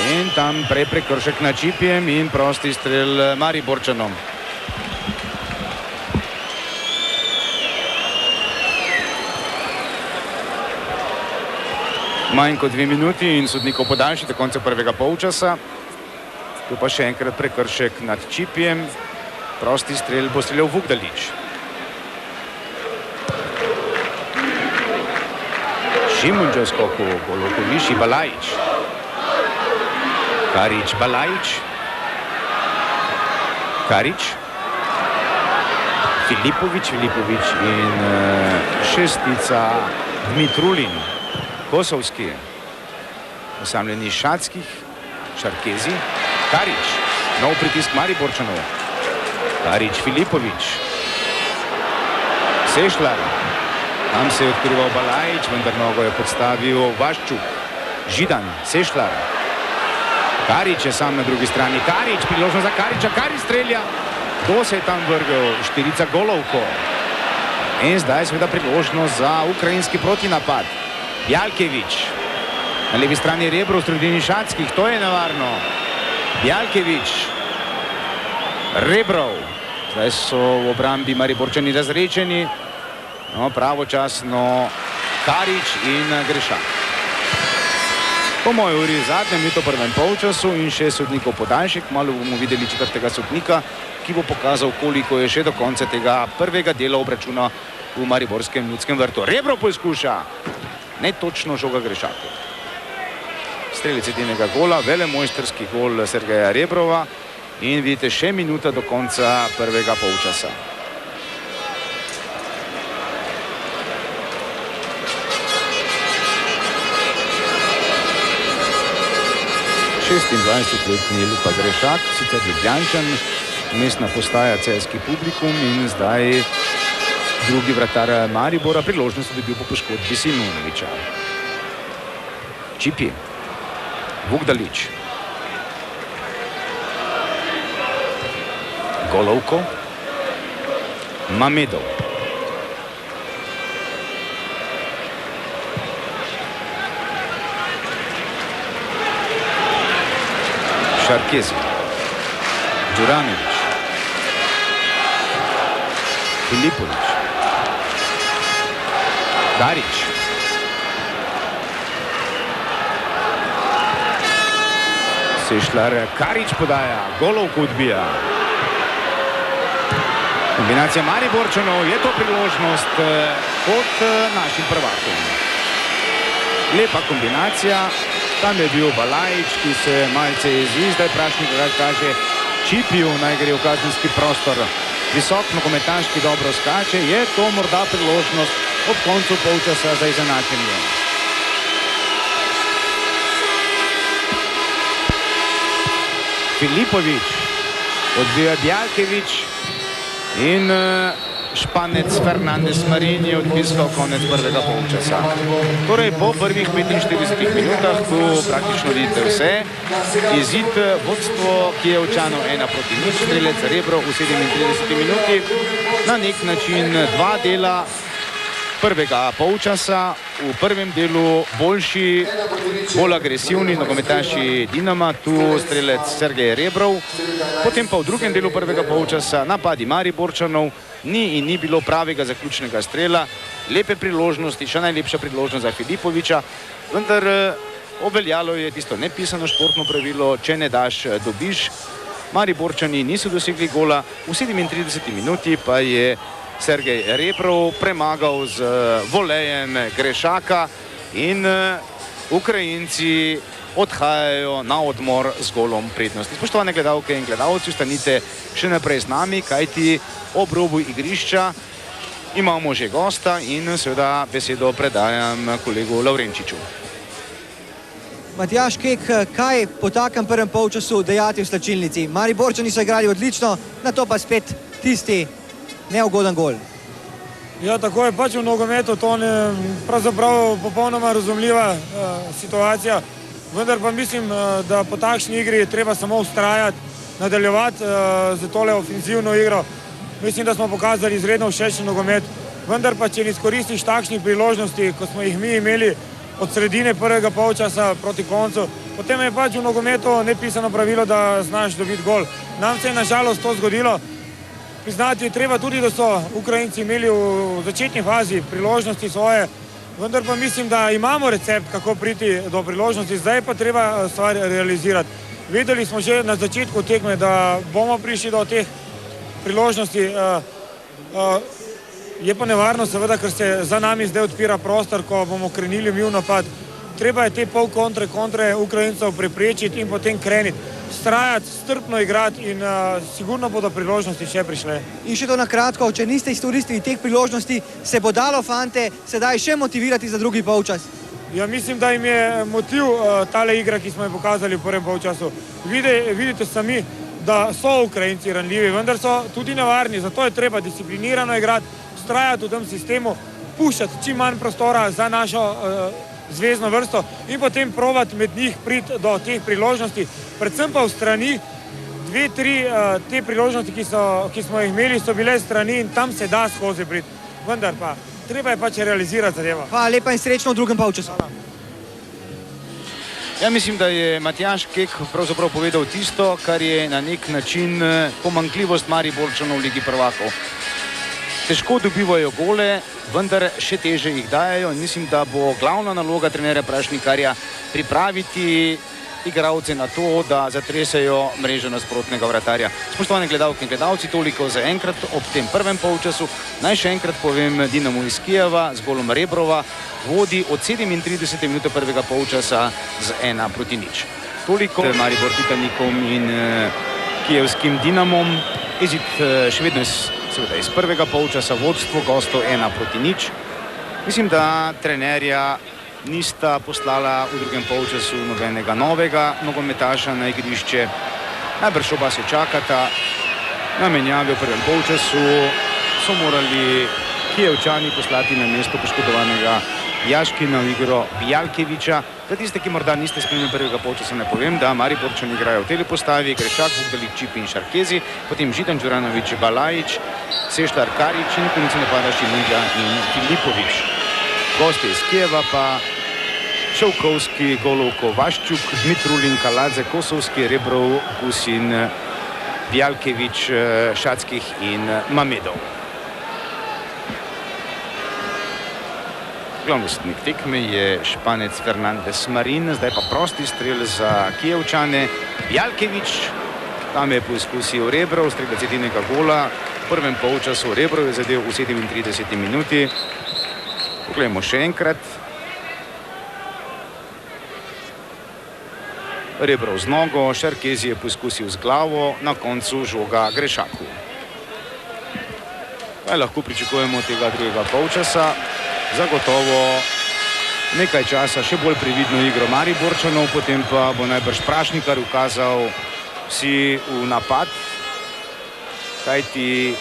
In tam prekršek na Čipijem in prosti strel Mariborčanom. Manj kot 2 minuti in sodnikov podaljša do konca prvega polčasa. Tu pa še enkrat prekršek nad Čipijem. Prosti strel bo streljal Vukdalič. Šimunđa skoku, Golovko višji, Balajič. Karič, Balajič. Karič. Filipovič in šestica Mitrulin. Kosovski. Osamljeni Šatskih. Šarkezi. Karič. Nov pritisk Mariborčanov. Karič, Filipovič. Sešlar. Tam se je odkrival Balajič, vendar nogo je podstavil Vaščuk. Židan, Sešlar. Karič je sam na drugi strani. Karič, priložnost za Kariča. Karič strelja. Kdo se je tam vrgel? Štirica Golovko. In zdaj seveda priložnost za ukrajinski protinapad. Jalkevič. Na levi strani Rebrov, v sredini Šatskih. To je nevarno. Bjalkević, Rebrov, zdaj so v obrambi Mariborčani razrečeni, no, pravočasno Karič in Grešak. Po moji uri zadnjem minuto prvem polčasu in še sodnikov podaljšek, malo bomo videli četrtega sodnika, ki bo pokazal, koliko je še do konca tega prvega dela obračuna v mariborskem Ljudskem vrtu. Rebrov poizkuša, netočno žoga Grešaku. Strelec edinega gola, velemojstrski gol Sergeja Rebrova in vidite še minuta do konca prvega polčasa. Letni Luka Grešak, sicer Ljubljančan, mestna postaja celjski Publikum in zdaj drugi vratar Maribora, priložnost dobil po poškodbi Simonoviča. Čipi, Vugdalić, Golovko, Mamedov, Šarkezi, Đuranović, Filipović, Darić, Sešlar, Karič podaja, Golovko odbija. Kombinacija Mariborčanov, je to priložnost pod našim prvakom. Lepa kombinacija. Tam je bil Balajič, ki se malce jezi, zdaj Prašnik kaže Čipiju, naj gre v kazenski prostor. Visok nogometaš, ki dobro skače, je to morda priložnost ob koncu polčasa za izenačenje. Filipović, odbija Bjalkević in Španec Fernandez Marin je odpiskal konec prvega polčasa. Torej po prvih 45 minutah, tu praktično vidite vse, izid vodstvo Kijevčanov 1-0, strelec Rebrov v 37 minuti, na nek način dva dela prvega polčasa, v prvem delu boljši, bolj agresivni nogometaši Dinama, tu strelec Sergej Rebrov, potem pa v drugem delu prvega polčasa napadi Mariborčanov, ni in ni bilo pravega zaključnega strela, lepe priložnosti, še najlepša priložnost za Filipoviča, vendar obveljalo je tisto nepisano športno pravilo, če ne daš, dobiš. Mariborčani niso dosegli gola, v 37 minuti pa je Sergej Rebrov premagal z volejem Grešaka in Ukrajinci odhajajo na odmor z golom prednosti. Spoštovane gledalke in gledalci, ostanite še naprej z nami, kajti ob robu igrišča imamo že gosta in seveda besedo predajam kolegu Lavrenčiču. Matjaž Kek, kaj po takem prvem polčasu dejati v slačilnici? Mariborčani so igrali odlično, na to pa spet tisti neugoden gol. Ja, tako je pač v nogometu, to je pravzaprav popolnoma razumljiva situacija, vendar pa mislim, da po takšni igri je treba samo ustrajati, nadaljevati za tole ofenzivno igro. Mislim, da smo pokazali izredno všečen nogomet, vendar pa če ne izkoristiš takšnih priložnosti, kot smo jih mi imeli od sredine prvega polčasa proti koncu, potem je pač v nogometu nepisano pravilo, da znaš dobiti gol. Nam se je nažalost to zgodilo. Priznati je treba tudi, da so Ukrajinci imeli v začetni fazi priložnosti svoje, vendar pa mislim, da imamo recept, kako priti do priložnosti, zdaj pa treba stvar realizirati. Vedeli smo že na začetku tekme, da bomo prišli do teh priložnosti. Je pa nevarno seveda, ker se za nami zdaj odpira prostor, ko bomo krenili mi v napad. Treba je te pol kontre Ukrajincev preprečiti in potem kreniti. Strajati, strpno igrati in sigurno bodo priložnosti še prišle. In še to na kratko, če niste izkoristili teh priložnosti, se bo dalo fante sedaj še motivirati za drugi polčas? Ja, mislim, da jim je motiv tale igra, ki smo jo pokazali v prvem polčasu. Vidite sami, da so Ukrajinci ranljivi, vendar so tudi nevarni, zato je treba disciplinirano igrati, strajati v tem sistemu, puščati čim manj prostora za našo zvezno vrsto in potem probati med njih priti do teh priložnosti, predvsem pa v strani, 2-3 te priložnosti, ki smo jih imeli, so bile strani in tam se da skozi priti, vendar pa treba je pač realizirati zadeva. Hvala lepa in srečno v drugem polčasu. Ja mislim, da je Matjaž Kek pravzaprav povedal tisto, kar je na nek način pomanjkljivost Mariborčanov v Ligi prvakov. Težko dobivajo gole, vendar še teže jih dajajo in mislim, da bo glavna naloga trenerja Prašnikarja pripraviti igralce na to, da zatresejo mrežo nasprotnega vratarja. Spoštovane gledalke in gledalci, toliko za enkrat ob tem prvem polčasu. Naj še enkrat povem, Dinamo iz Kijeva z golom Rebrova vodi od 37 minute prvega polčasa z 1-0. Toliko Maribor Titanikom in kijevskim Dinamom. Izid še vedno seveda iz prvega polčasa, vodstvo gostov 1-0. Mislim, da trenerja nista poslala v drugem polčasu nobenega novega nogometaša na igrišče. Najbrž oba se čakata. Na menjave v prvem polčasu so morali Kijevčani poslati na mesto poškodovanega Jaškina v igro Bjalkeviča. Za tiste, ki morda niste spremljali prvega polčasa, ne povem, da Mariborčani igrajo v telepostavi, Grešak, Vukdalić, Čipi in Šarkezi, potem Židan, Đuranović, Balajić, Sešlar, Karić in konici napada Šimundža in Filipović. Gosti iz Kijeva pa Ševkovski, Golovko, Vaščuk, Dmitrulin, Kaladze, Kosovski, Rebrov, Kusin, Bjalkević, Šackih in Mamedov. Glavnostnik tekme je Španec Fernandez Marin, zdaj pa prosti strel za Kijevčane. Bjalkević, tam je poizkusil Rebrov, strelec edinega gola. V prvem polčasu Rebrov je zadel v 37 minuti. Poglejmo še enkrat. Rebrov z nogo, Šarkezi je poizkusil z glavo, na koncu žoga Grešaku. Kaj lahko pričakujemo tega drugega polčasa? Zagotovo nekaj časa še bolj previdno igro Mariborčanov, potem pa bo najbrž Prašnikar ukazal vsi v napad, kajti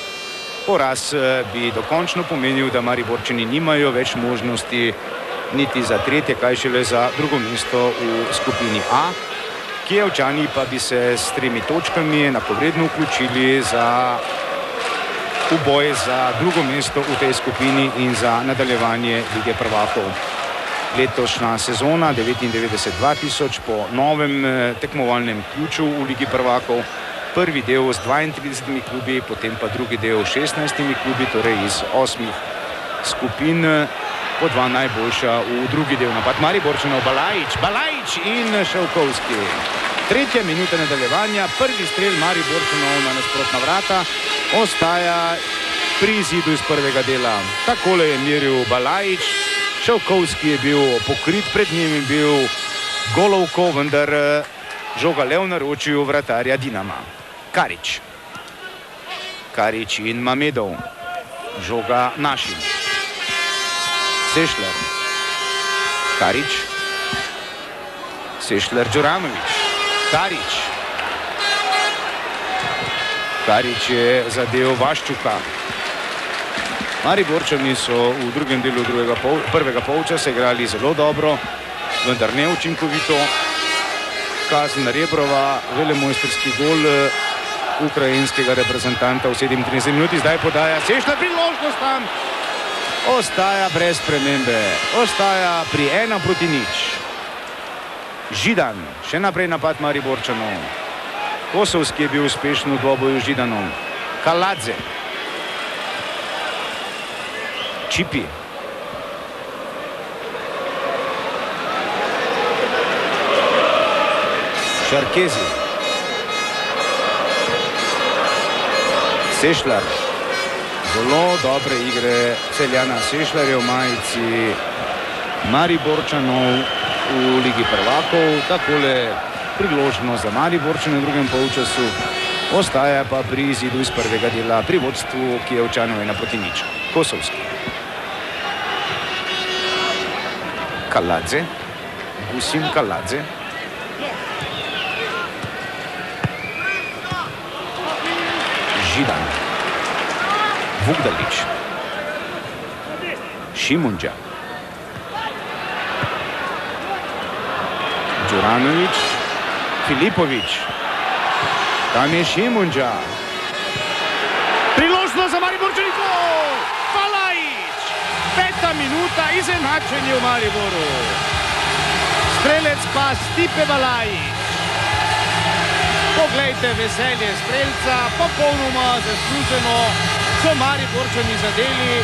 poraz bi dokončno pomenil, da Mariborčani nimajo več možnosti niti za tretje, kaj šele za drugo mesto v skupini A. Kijevčani pa bi se s 3 točkami enakovredno vključili v boj za drugo mesto v tej skupini in za nadaljevanje Lige prvakov. Letošnja sezona 99-2000 po novem tekmovalnem ključu v Ligi prvakov. Prvi del s 32 klubi, potem pa drugi del s 16 klubi, torej iz 8 skupin, po 2 najboljša v drugi del. Napad Mariborčanov, Balajić in Ševkovski. Tretja minuta nadaljevanja, prvi strel Mariborčanov na nasprotna vrata ostaja pri izidu iz prvega dela. Takole je meril Balajić, Ševkovski je bil pokrit, pred njim je bil Golovko, vendar žoga le v naročju vratarja Dinama. Karić in Mamedov, žoga našim. Sešlar, Karić, Sešlar, Đuranović, Karić je zadev Vaščuka. Mariborčani so v drugem delu prvega polčasa igrali zelo dobro, vendar neučinkovito. Kazen Rebrova, velemojstrski gol ukrajinskega reprezentanta v 37 minuti. Zdaj podaja Sešlar, priložnost tam. Ostaja brez spremembe. Ostaja pri 1-0. Židan, še naprej napad Mariborčanov. Kosovski je bil uspešen v dvoboju z Židanom. Kaladze. Čipi. Šarkezi. Sešlar. Zelo dobre igre Celjana Sešlarja v majici Mariborčanov v Ligi prvakov. Takole priložnost za Mariborčane v drugem polčasu. Ostaja pa pri izidu iz prvega dela pri vodstvu Kijevčanov 1-0. Kosovski. Kaladze. Gusim Kaladze. Židan. Vukdalić. Šimundža. Đuranović. Filipović. Tam je Šimundža. Priložnost za Mariborčani. Balajić. 5. minuta, izenačenje v Mariboru. Strelec pa Stipe Balajić. Poglejte veselje strelca, popolnoma zasluženo so Mariborčani zadeli.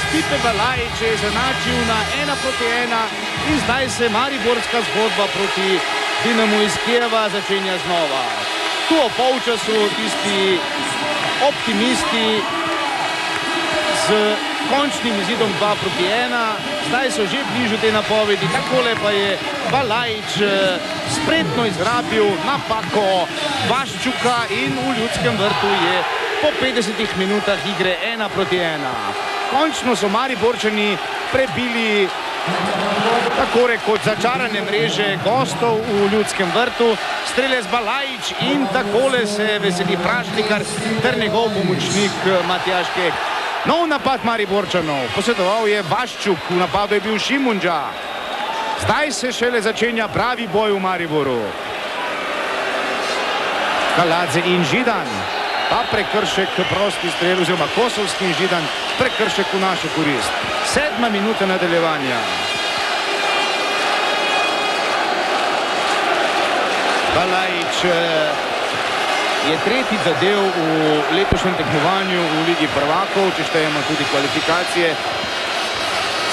Stipe Balajić je izenačil na 1:1 in zdaj se mariborska zgodba proti Dinamu iz Kijeva začenja znova. Tu v polčasu tisti optimisti z končnim izidom 2:1, zdaj so že bližu te napovedi, takole pa je Balajić spretno izrabil napako Vaščuka in v Ljudskem vrtu je po 50 minutah igre 1:1. Končno so Mariborčani prebili tako rekoč začarane mreže gostov v Ljudskem vrtu. Strelec Balajić in takole se veseli Prašnikar ter njegov pomočnik Matjaž Kek. Nov napad Mariborčanov, posredoval je Vaščuk, v napadu je bil Šimundža. Zdaj se šele začenja pravi boj v Mariboru. Kaladze in Židan, pa prekršek prosti strel, oziroma Kosovski in Židan, prekršek v našo korist. 7. minuta nadaljevanja. Balajić je tretji zadel v letošnjem tekmovanju v Ligi prvakov, če štejemo tudi kvalifikacije.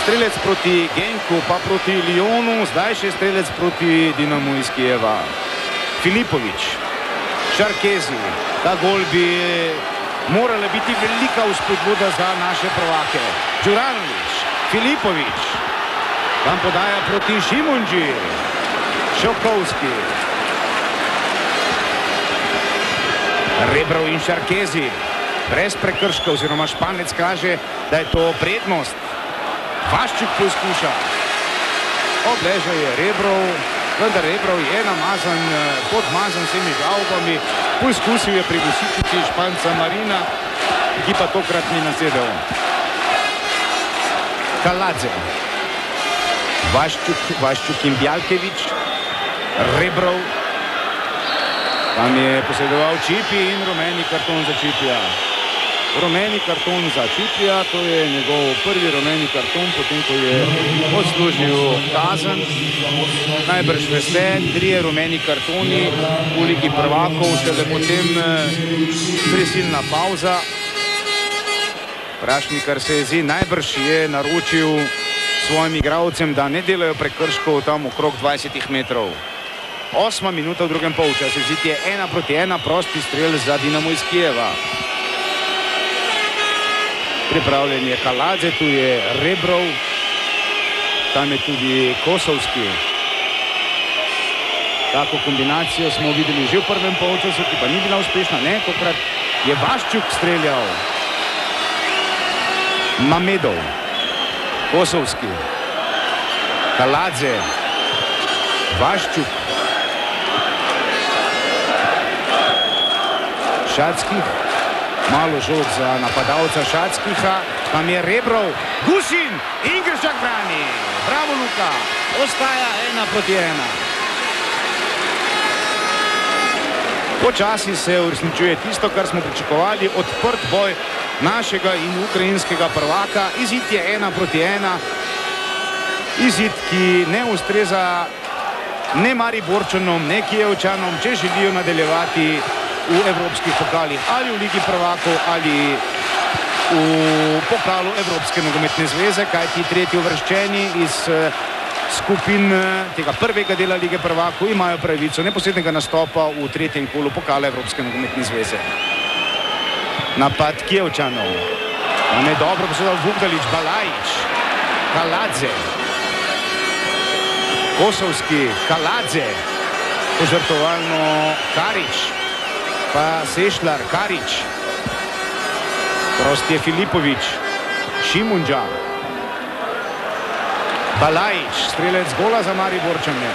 Strelec proti Genku, pa proti Lyonu, zdaj še strelec proti Dinamu iz Kijeva. Filipović, Šarkezi, ta gol bi morala biti velika vzpodbuda za naše prvake. Đuranović, Filipović, tam podaja proti Šimundži, Šokovski. Rebrov in Šarkezi, brez prekrška, oziroma Španec kaže, da je to prednost. Vaščuk poskuša. Obležal je Rebrov, vendar Rebrov je namazan, podmazan vsemi žalbami. Poskusil je priglasiti Španca Marina, ki pa tokrat ni nasedel. Kaladze, Vaščuk in Bjalkević, Rebrov. Tam je posredoval Čipi in rumeni karton za Čipija. Rumeni karton za Čipija, to je njegov prvi rumeni karton, potem ko je odslužil kazen. Najbrž veste, 3 rumeni kartoni v Ligi prvakov, šele potem prisilna pauza. Prašnikar se je najbrž je naročil svojim igralcem, da ne delajo prekrškov tam okrog 20 metrov. 8. minuta v drugem polčasu, izid je 1:1, prosti strel za Dinamo iz Kijeva. Pripravljen je Kaladze, tu je Rebrov, tam je tudi Kosovski. Tako kombinacijo smo videli že v prvem polčasu, ki pa ni bila uspešna, ne, tokrat je Vaščuk streljal. Mamedov, Kosovski, Kaladze, Vaščuk, Šackih, malo žog za napadalca Šackiha, tam je Rebrov, Gušin, Ingršak brani. Bravo Luka, ostaja 1:1. Počasi se uresničuje tisto, kar smo pričakovali, odprt boj našega in ukrajinskega prvaka. Izid je 1:1, izid, ki ne ustreza ne Mariborčanom, ne Kijevčanom, če želijo nadaljevati v evropskih pokalih, ali v Ligi prvakov, ali v pokalu Evropske nogometne zveze, kajti tretji uvrščeni iz skupin tega prvega dela Lige prvakov imajo pravico neposrednega nastopa v tretjem kolu pokala Evropske nogometne zveze. Napad Kijevčanov. Tam je dobro posredal Vukdalić, Balajić, Kaladze, Kosovski, Kaladze, požrtovalno Karić, pa Sešlar, Karić, prosti je Filipović, Šimundža, Balajić, strelec gola za Mariborčane.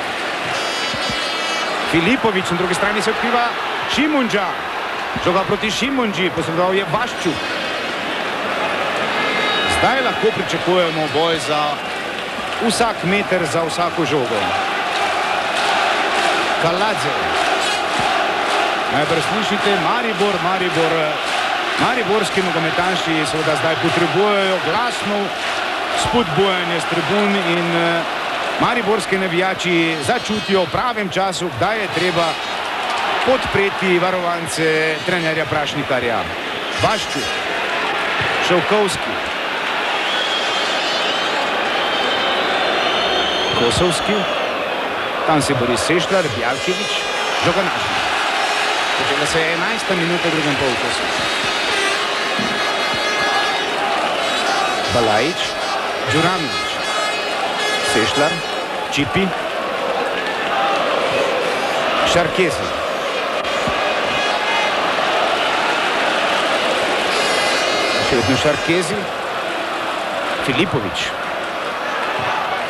Filipović, na drugi strani se odkriva Šimundža, žoga proti Šimundži, posredoval je Vaščuk. Zdaj lahko pričakujemo boj za vsak meter, za vsako žogo. Kaladze. Najbrž slišite, mariborski nogometaši seveda zdaj potrebujejo glasno spodbujanje s tribun in mariborski navijači začutijo v pravem času, kdaj je treba podpreti varovance trenerja Prašnikarja. Vaščuk, Šovkovski, Kosovski, tam se bori Sešljar, Bjalkevič, Žoganaš. Počela se je 11. minuta v drugem polčasu. Balajič, Đuranović, Sešljar, Čipi, Šarkezi. Še vedno Šarkezi, Filipović.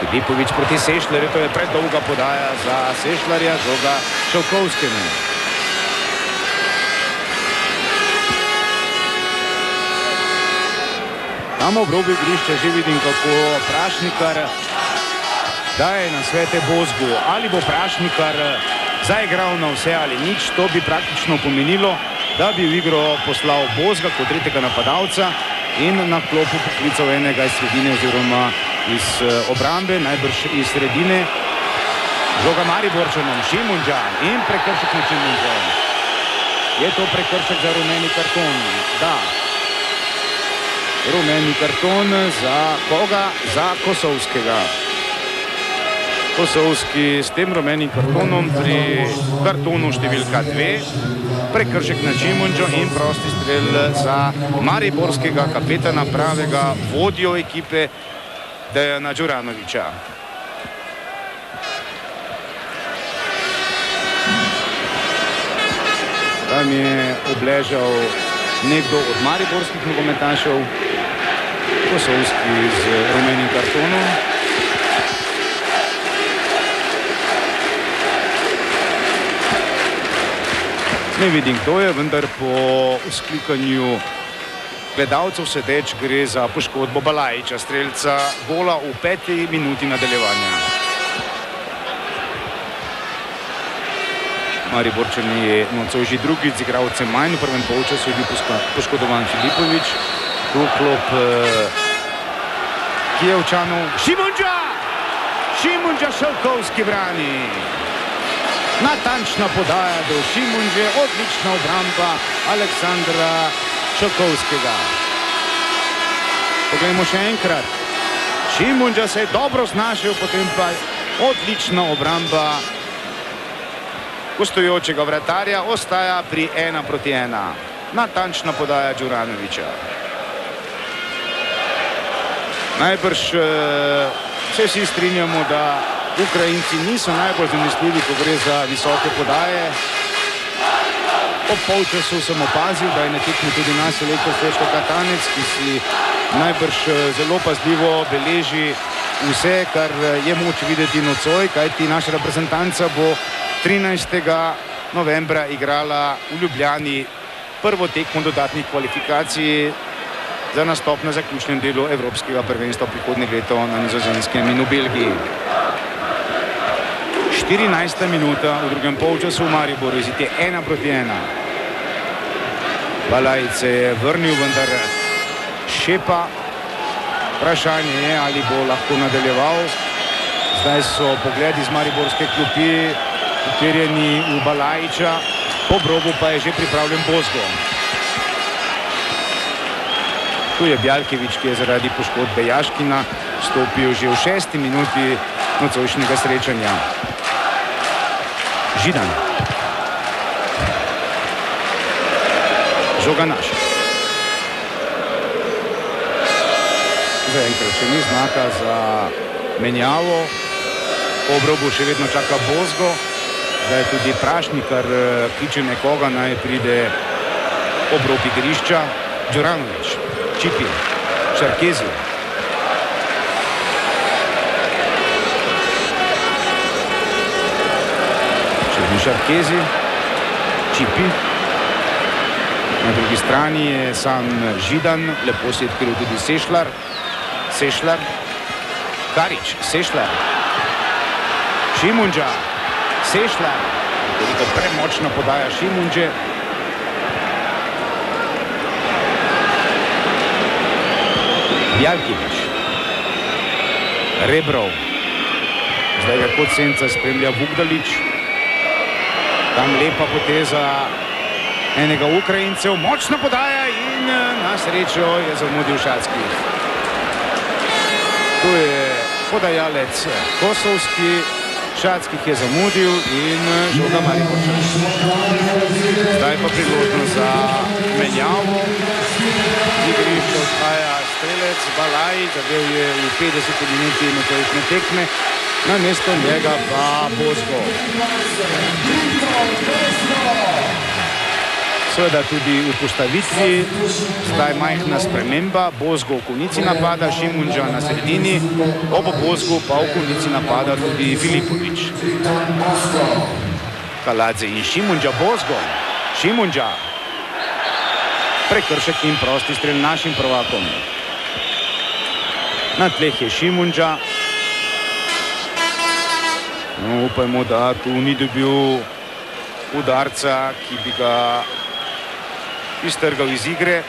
Filipović proti Sešljarju, to je predolga podaja za Sešljarja, žoga Šovkovskemu. Tam ob robu igrišča že vidim, kako Prašnikar daje na svete Bozgu. Ali bo Prašnikar zaigral na vse ali nič, to bi praktično pomenilo, da bi v igro poslal Bozga kot tretjega napadalca in na klopu poklical enega iz sredine oziroma iz obrambe, najbrž iz sredine. Žoga Mariborčanom, Šimunđa in prekršek na Šimunđa. Je to prekršek za rumeni karton? Da. Rumeni karton za koga? Za Kosovskega. Kosovski s tem rumenim kartonom pri kartonu številka 2. Prekršek na Šimunđo in prosti strel za mariborskega kapetana, pravega vodjo ekipe Dejana Đuranovića. Tam je obležal nekdo od mariborskih nogometašev, Kosovski z rumenim kartonom. Ne vidim, kdo je, vendar po vzklikanju gledalcev sedeč gre za poškodbo Balajiča, strelca gola v 5. minuti nadaljevanja. Mariborčani je nocoj že drugič z igralcem manj, v prvem polčasu je bil poškodovan Filipović, tu klop Kijevčanov. Šimunđa! Šimunđa Šovkovski brani. Natančna podaja do Šimunđe, odlična obramba Aleksandra Šovkovskega. Poglejmo še enkrat. Šimunđa se je dobro znašel, potem pa odlična obramba gostujočega vratarja, ostaja pri 1-1. Natančna podaja Đuranovića. Najbrž se vsi strinjamo, da Ukrajinci niso najbolj zanesljivi, ko gre za visoke podaje. Ob polčasu sem opazil, da je na tekmi tudi naš selektor Srečko Katanec, ki si najbrž zelo pazljivo beleži vse, kar je moč videti nocoj, kajti naša reprezentanca bo 13. novembra igrala v Ljubljani prvo tekmo dodatnih kvalifikacij za nastop na zaključnem delu Evropskega prvenstva prihodnje leto na Nizozemskem in v Belgiji. 14. minuta v drugem polčasu v Mariboru, izid je 1-1. Balajič se je vrnil, vendar šepa. Vprašanje je, ali bo lahko nadaljeval. Zdaj so pogledi z mariborske klopi uperjeni v Balajiča, po robu pa je že pripravljen Bozgo. Tu je Bjalkevič, ki je zaradi poškodbe Jaškina vstopil že v 6. minuti nocojšnjega srečanja. Židan. Žoganaš. Zaenkrat še ni znaka za menjavo. Po obrobu še vedno čaka Bozgo. Zdaj tudi Prašnikar kliče nekoga, naj pride obrob igrišča. Đuranović, Čipi, Šarkezi. Šarkezi, Čipi. Na drugi strani je sam Židan, lepo se je odkril tudi Sešljar. Sešljar, Karič, Sešljar, Šimunđa, Sešljar. Toliko premočna podaja Šimunđe. Bjalkevič, Rebrov, Zdaj ga kot senca spremlja Vugdalič. Tam lepa poteza enega Ukrajincev, močna podaja in na srečo je zamudil Šatski. Tu je podajalec Kosovski, Šatskih je zamudil in žoga Mariborčan. Zdaj pa priložnost za menjavo. Igrišče odhaja strelec Balaj, zadel je v 50 minuti notorične tekme, na mesto njega pa Bozgo. Seveda tudi v postavitvi, zdaj majhna sprememba, Bozgo v konici napada, Šimunđa na sredini, ob Bozgu pa v konici napada tudi Filipović. Kaladze in Šimunđa, Bozgo, Šimunđa. Prekršek in prosti strel našim prvakom. Na tleh je Šimunđa. No, upajmo, da tu ni dobil udarca, ki bi ga iztrgal iz igre.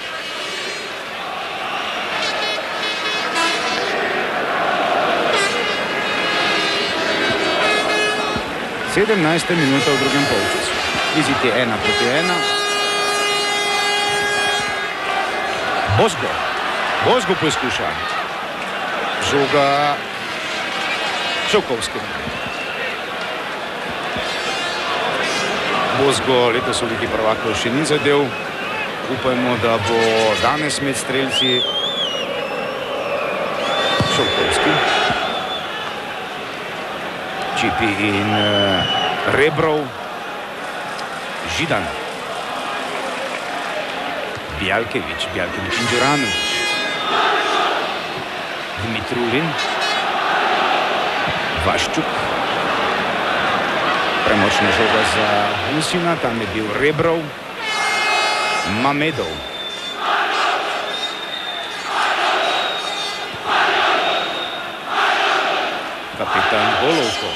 Sedemnajsta minuta v drugem polčasu. Izid je 1-1. Bozgo. Bozgo poskuša. Žoga Šovkovski. Bozgo letos v Ligi prvakov še ni zadel. Upajmo, da bo danes med strelci Šovkovski. Čipi in Rebrov. Židan. Bjalkević in Đuranović. Dmitrulin. Vaščuk. Premočna žoga za Gusina, tam je bil Rebrov. Mamedov. Kapitan Golovko.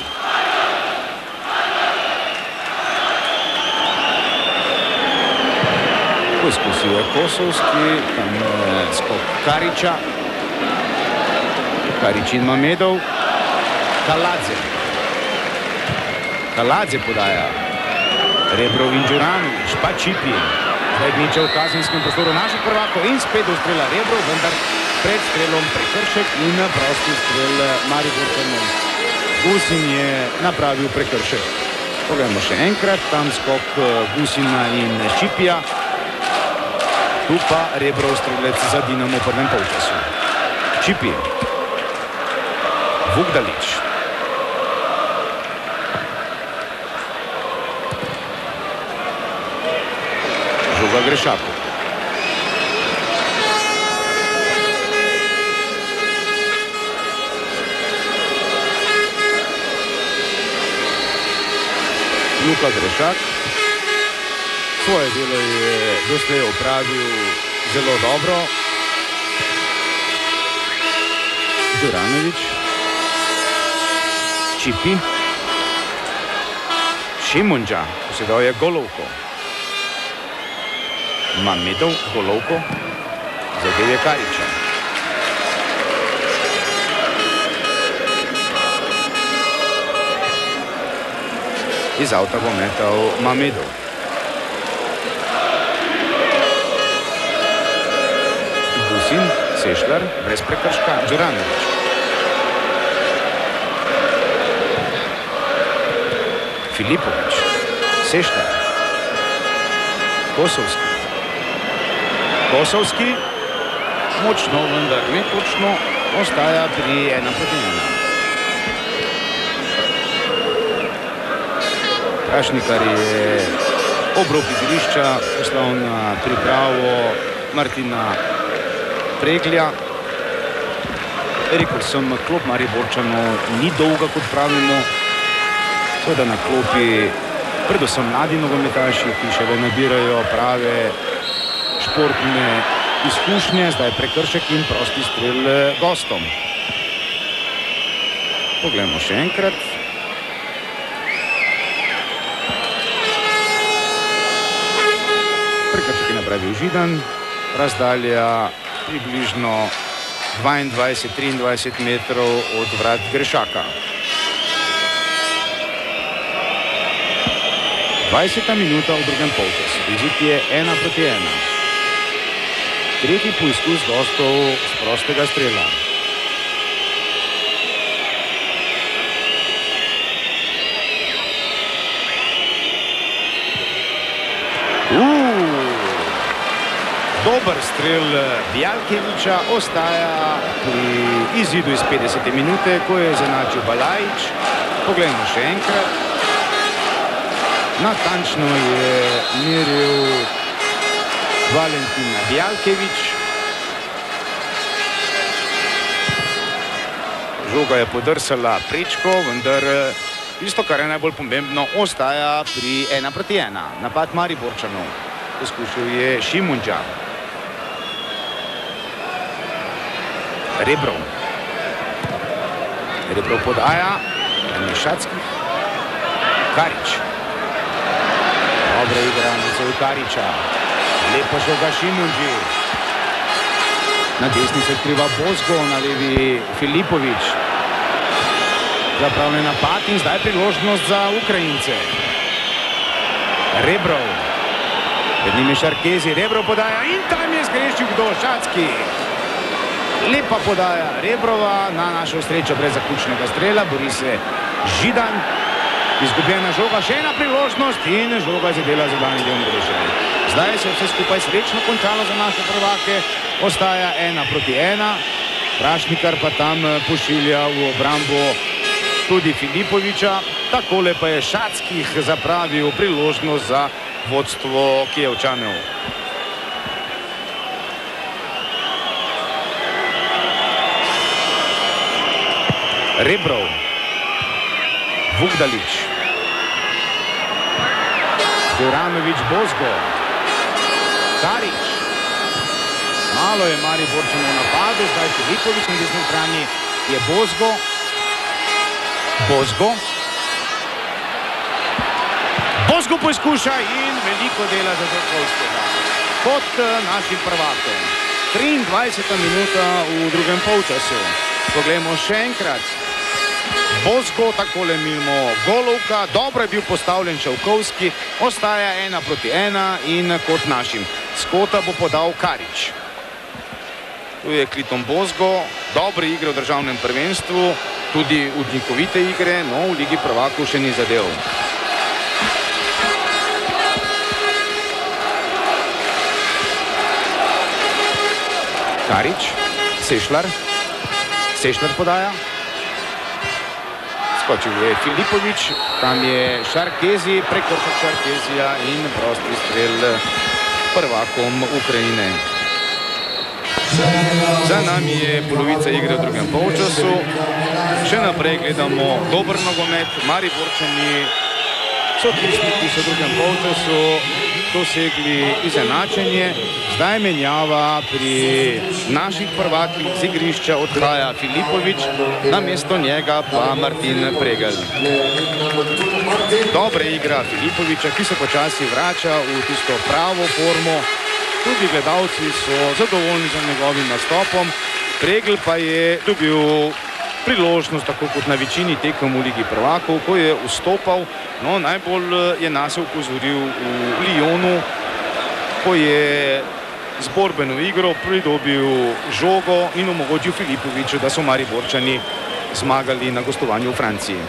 Poskusil je Kosovski, tam je skok Karića. Karić in Mamedov. Kaladze. Kaladze podaja. Rebrov in Đuranović, pa Čipi. Zdaj gniče v kazenskem prostoru naših prvakov in spet ustrela Rebrov, vendar pred strelom prekršek in prosti strel Mariborčanov. Gusin je napravil prekršek. Pogledamo še enkrat, tam skok Gusina in Čipija. Tu pa Rebrov strelec za Dinamo v prvem polčasu. Čipi. Vugdalić. Žoga Grešaku. Luka Grešak. Svoje delo je doslej opravil zelo dobro. Đuranović. Čipi. Šimunđa. Posedal je Golovko. Mamedov, Golovko. Zadel je Karića. Iz avta bo metal Mamedov. Gusin, Sešlar, brez prekrška, Đuranović. Filipović, Sešlar, Kosovski. Kosovski, močno, vendar ne točno, ostaja pri 1-1. Prašnikar je obrob igrišča poslal na pripravo Martina Preglja. Rekel sem, klop Mariborčanov ni dolga, kot pravimo. Seveda na klopi predvsem mladi nogometaši, ki šele nabirajo prave športne izkušnje. Zdaj prekršek in prosti strel gostom. Poglejmo še enkrat. Prekršek je napravil Židan. Razdalja približno 22-23 metrov od vrat Grešaka. 20. minuta v drugem polčasu. Izid je 1-1. Tretji poizkus gostov z prostega strela. Dober strel Bjalkeviča, ostaja pri izidu iz 50. minute, ko je zanačil Balajič. Poglejmo še enkrat. Natančno je meril Valentin Bjalkevič. Žoga je podrsala prečko, vendar tisto, kar je najbolj pomembno, ostaja pri 1-1. Napad Mariborčanov. Poskušal je Šimunđa. Rebrov podaja Šackih. Karič. Dobra igra nadzor Kariča. Lepa žoga Šimunđi. Na desni se odkriva Bozgo, na levi Filipovič. Zapravljen napad in zdaj priložnost za Ukrajince. Rebrov. Pred njim je Šarkezi. Rebrov podaja in tam je zgrešil kdo? Šacki. Lepa podaja Rebrova, na našo srečo brez zaključnega strela, bori se Židan. Izgubljena žoga, še ena priložnost in žoga je zadela zadnji del Mrežene. Zdaj se je vse skupaj srečno končalo za naše prvake, ostaja 1-1. Prašnikar pa tam pošilja v obrambo tudi Filipoviča, takole pa je Šackih zapravil priložnost za vodstvo Kijevčanov. Rebrov, Vugdalič, Duranovič, Bozgo, Karič. Malo je Mariborčanov v napadu, zdaj Filipovič na desni strani je Bozgo. Bozgo poizkuša in veliko dela za Dokovskega. Kot našim prvakom. 23. minuta v drugem polčasu. Poglejmo še enkrat. Bozgo, takole mimo Golovka, dobro je bil postavljen Čavkovski, ostaja 1-1 in kot našim. Skota bo podal Karič. Tu je Kliton Bozgo, dobre igre v državnem prvenstvu, tudi učinkovite igre, no v Ligi prvakov še ni zadev. Karič, Sešlar podaja. Skočil je Filipovič, tam je Šarkezi, prekršek Šarkezija in prosti strel prvakom Ukrajine. Za nami je polovica igre v drugem polčasu. Še naprej gledamo dober nogomet. Mariborčani so tisti, ki so v drugem polčasu dosegli izenačenje. Zdaj menjava pri naših prvakih z igrišča, odhaja Filipovič, namesto njega pa Martin Pregel. Dobre igra Filipoviča, ki se počasi vrača v tisto pravo formo. Tudi gledalci so zadovoljni z njegovim nastopom. Pregel pa je dobil priložnost, tako kot na večini tekem v Ligi prvakov, ko je vstopal. No, najbolj je nas upozoril v Lyonu, ko je z borbeno igro pridobil žogo in omogočil Filipoviču, da so Mariborčani zmagali na gostovanju v Franciji.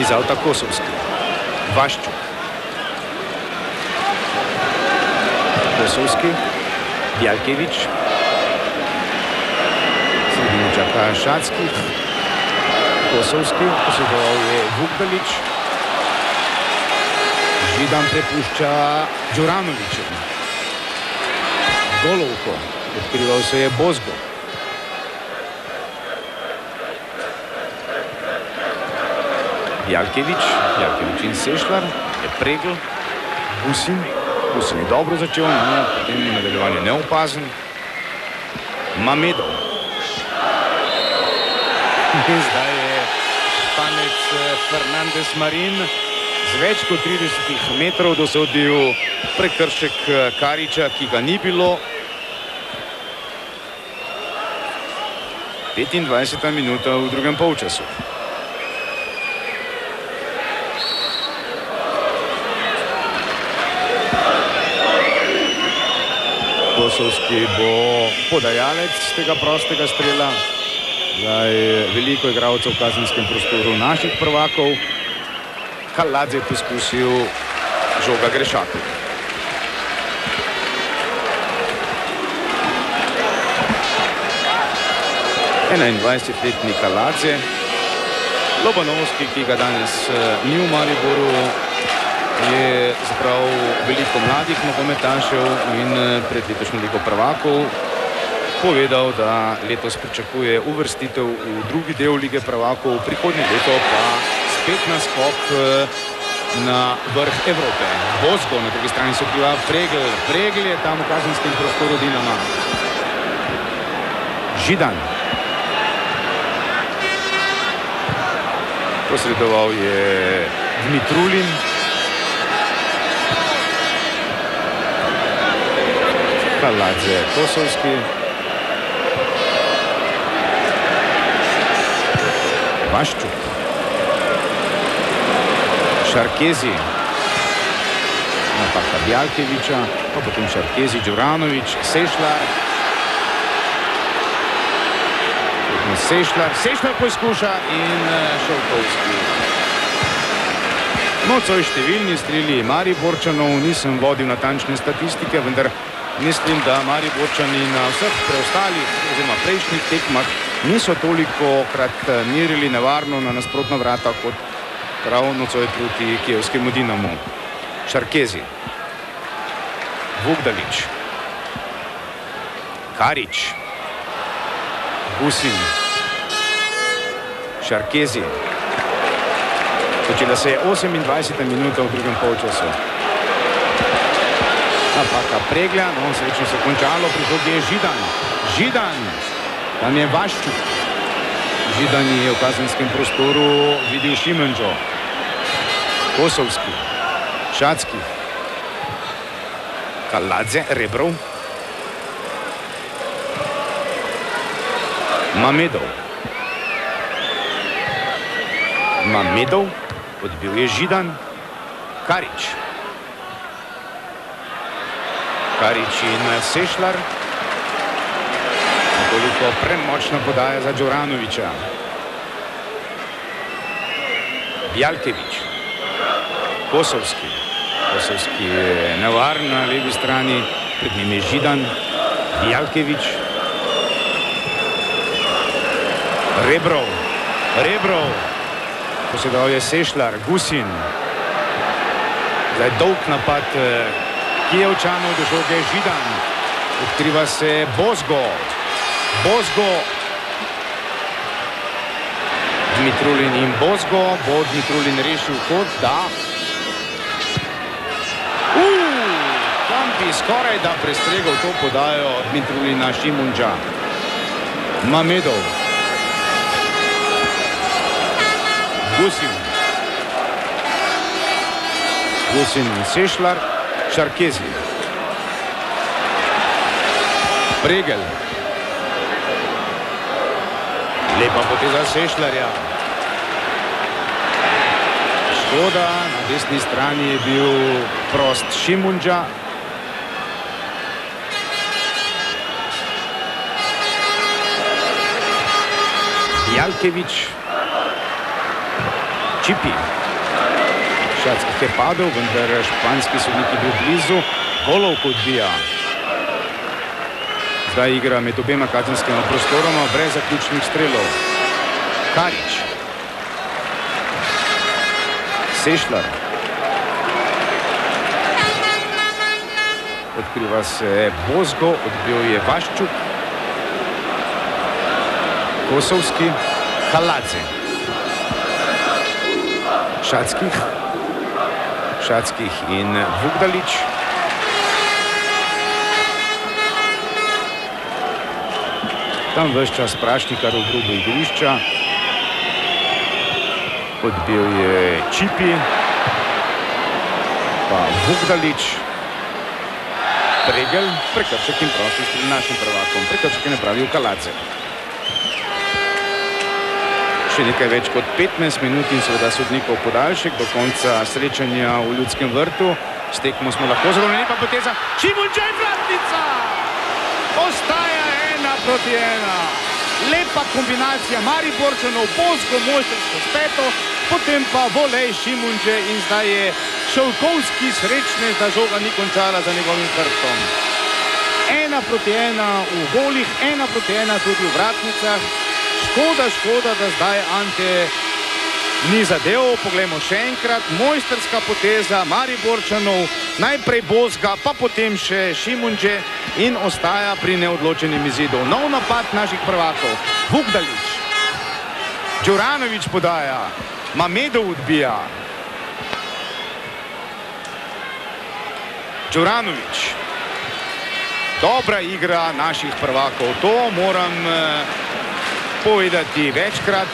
Iz avta Kosovski. Vaščuk. Kosovski. Bjalkevič. Sredino čaka Šackih. Kosovski. Posedoval je Vugdalič. Židan prepušča Đuranoviću. Golovko. Odkrival se je Bozgo. Bjalkevič in Sešlar. Je Pregel. Busin je dobro začel, no, potem je nadaljevanje neopazen. Mamedov. Zdaj je Španec Fernandez Marin z več kot 30 metrov dosodil prekršek Kariča, ki ga ni bilo. 25. minuta v drugem polčasu. Kosovski bo podajalec tega prostega strela. Zdaj veliko igralcev v kazenskem prostoru naših prvakov. Kaladze je poskusil, žoga gre Šatu. Letni Kaladze. Lobanovski, ki ga danes ni v Mariboru, je zbral veliko mladih nogometašev in pred letošnjo ligo prvakov povedal, da letos pričakuje uvrstitev v drugi del lige prvakov, prihodnje leto pa spet naskok na vrh Evrope. Bozgo, na drugi strani se odkriva Pregl. Pregl je tam v kazenskem prostoru Dinama. Židan. Posredoval je Dmitrulin. Kaladze, Kosovski. Vaščuk. Šarkezi. Napaka Bjalkeviča, pa potem Šarkezi, Đuranović, Sešlar. Sešlar poizkuša in Šolkovski. Nocoj številni streli Mariborčanov, nisem vodil natančne statistike, vendar mislim, da Mariborčani na vseh preostalih oziroma prejšnjih tekmah niso toliko krat merili nevarno na nasprotna vrata kot prav nocoj proti kijevskemu Dinamu. Šarkezi. Vugdalić. Karić. Gusin. Šarkezi. Počela se je 28. minuta v drugem polčasu. Napaka Preglja, no srečno se končalo, pri žogi je Židan. Židan, tam je Vaščuk. Židan je v kazenskem prostoru videl Šimenđo. Kosovski. Šatski. Kaladze, Rebrov. Mamedov, odbil je Židan. Karić. Karić in Sešlar. Nekoliko premočna podaja za Đuranovića. Bjalkević. Kosovski. Kosovski je nevaren na levi strani, pred njim je Židan. Bjalkević. Rebrov. Posedoval je Sešlar, Gusin. Zdaj dolg napad Kijevčanov, do žoge Židan. Odkriva se Bozgo. Dmitrulin in Bozgo. Bo Dmitrulin rešil kot da. Tam bi skoraj da prestregal to podajo Dmitrulina Šimunđa. Mamedov. Gusin in Sešlar. Šarkezi. Pregl. Lepa poteza Sešlarja. Škoda, na desni strani je bil prost Šimunđa. Bjalkević. Čipi. Šatskih je padel, vendar španski sodnik je bil blizu. Golovko odbija. Zdaj igra med obema kazenskima prostoroma brez zaključnih strelov. Karić. Sešlar. Odkriva se Bozgo, odbil je Vaščuk. Kosovski. Kaladze. Šatskih in Vugdalić. Tam ves čas Prašnikar v drugo igrišča. Odbil je Čipi. Pa Vugdalić. Pregl, prekršek in prosti strel našim prvakom. Prekršek je napravil Kaladze. Še nekaj več kot 15 minut in seveda sodnikov podaljšek do konca srečanja v Ljudskem vrtu. S tekmo smo lahko zelo lepa poteza. Šimunđa in vratnica! Ostaja 1-1. Lepa kombinacija Mariborčanov, Bozgo, mojstrsko s peto, potem pa volej Šimunže in zdaj je Šovkovski srečne, da žoga ni končala za njegovim hrbtom. 1-1 v golih, 1-1 tudi v vratnicah. Škoda, da zdaj Ante ni zadev. Poglejmo še enkrat, mojstrska poteza Mariborčanov, najprej Bozga, pa potem še Šimunže in ostaja pri neodločenem izidu. Nov napad naših prvakov. Vukdalić, Đuranović podaja, Mamedov odbija. Đuranović. Dobra igra naših prvakov, to moram povedati večkrat.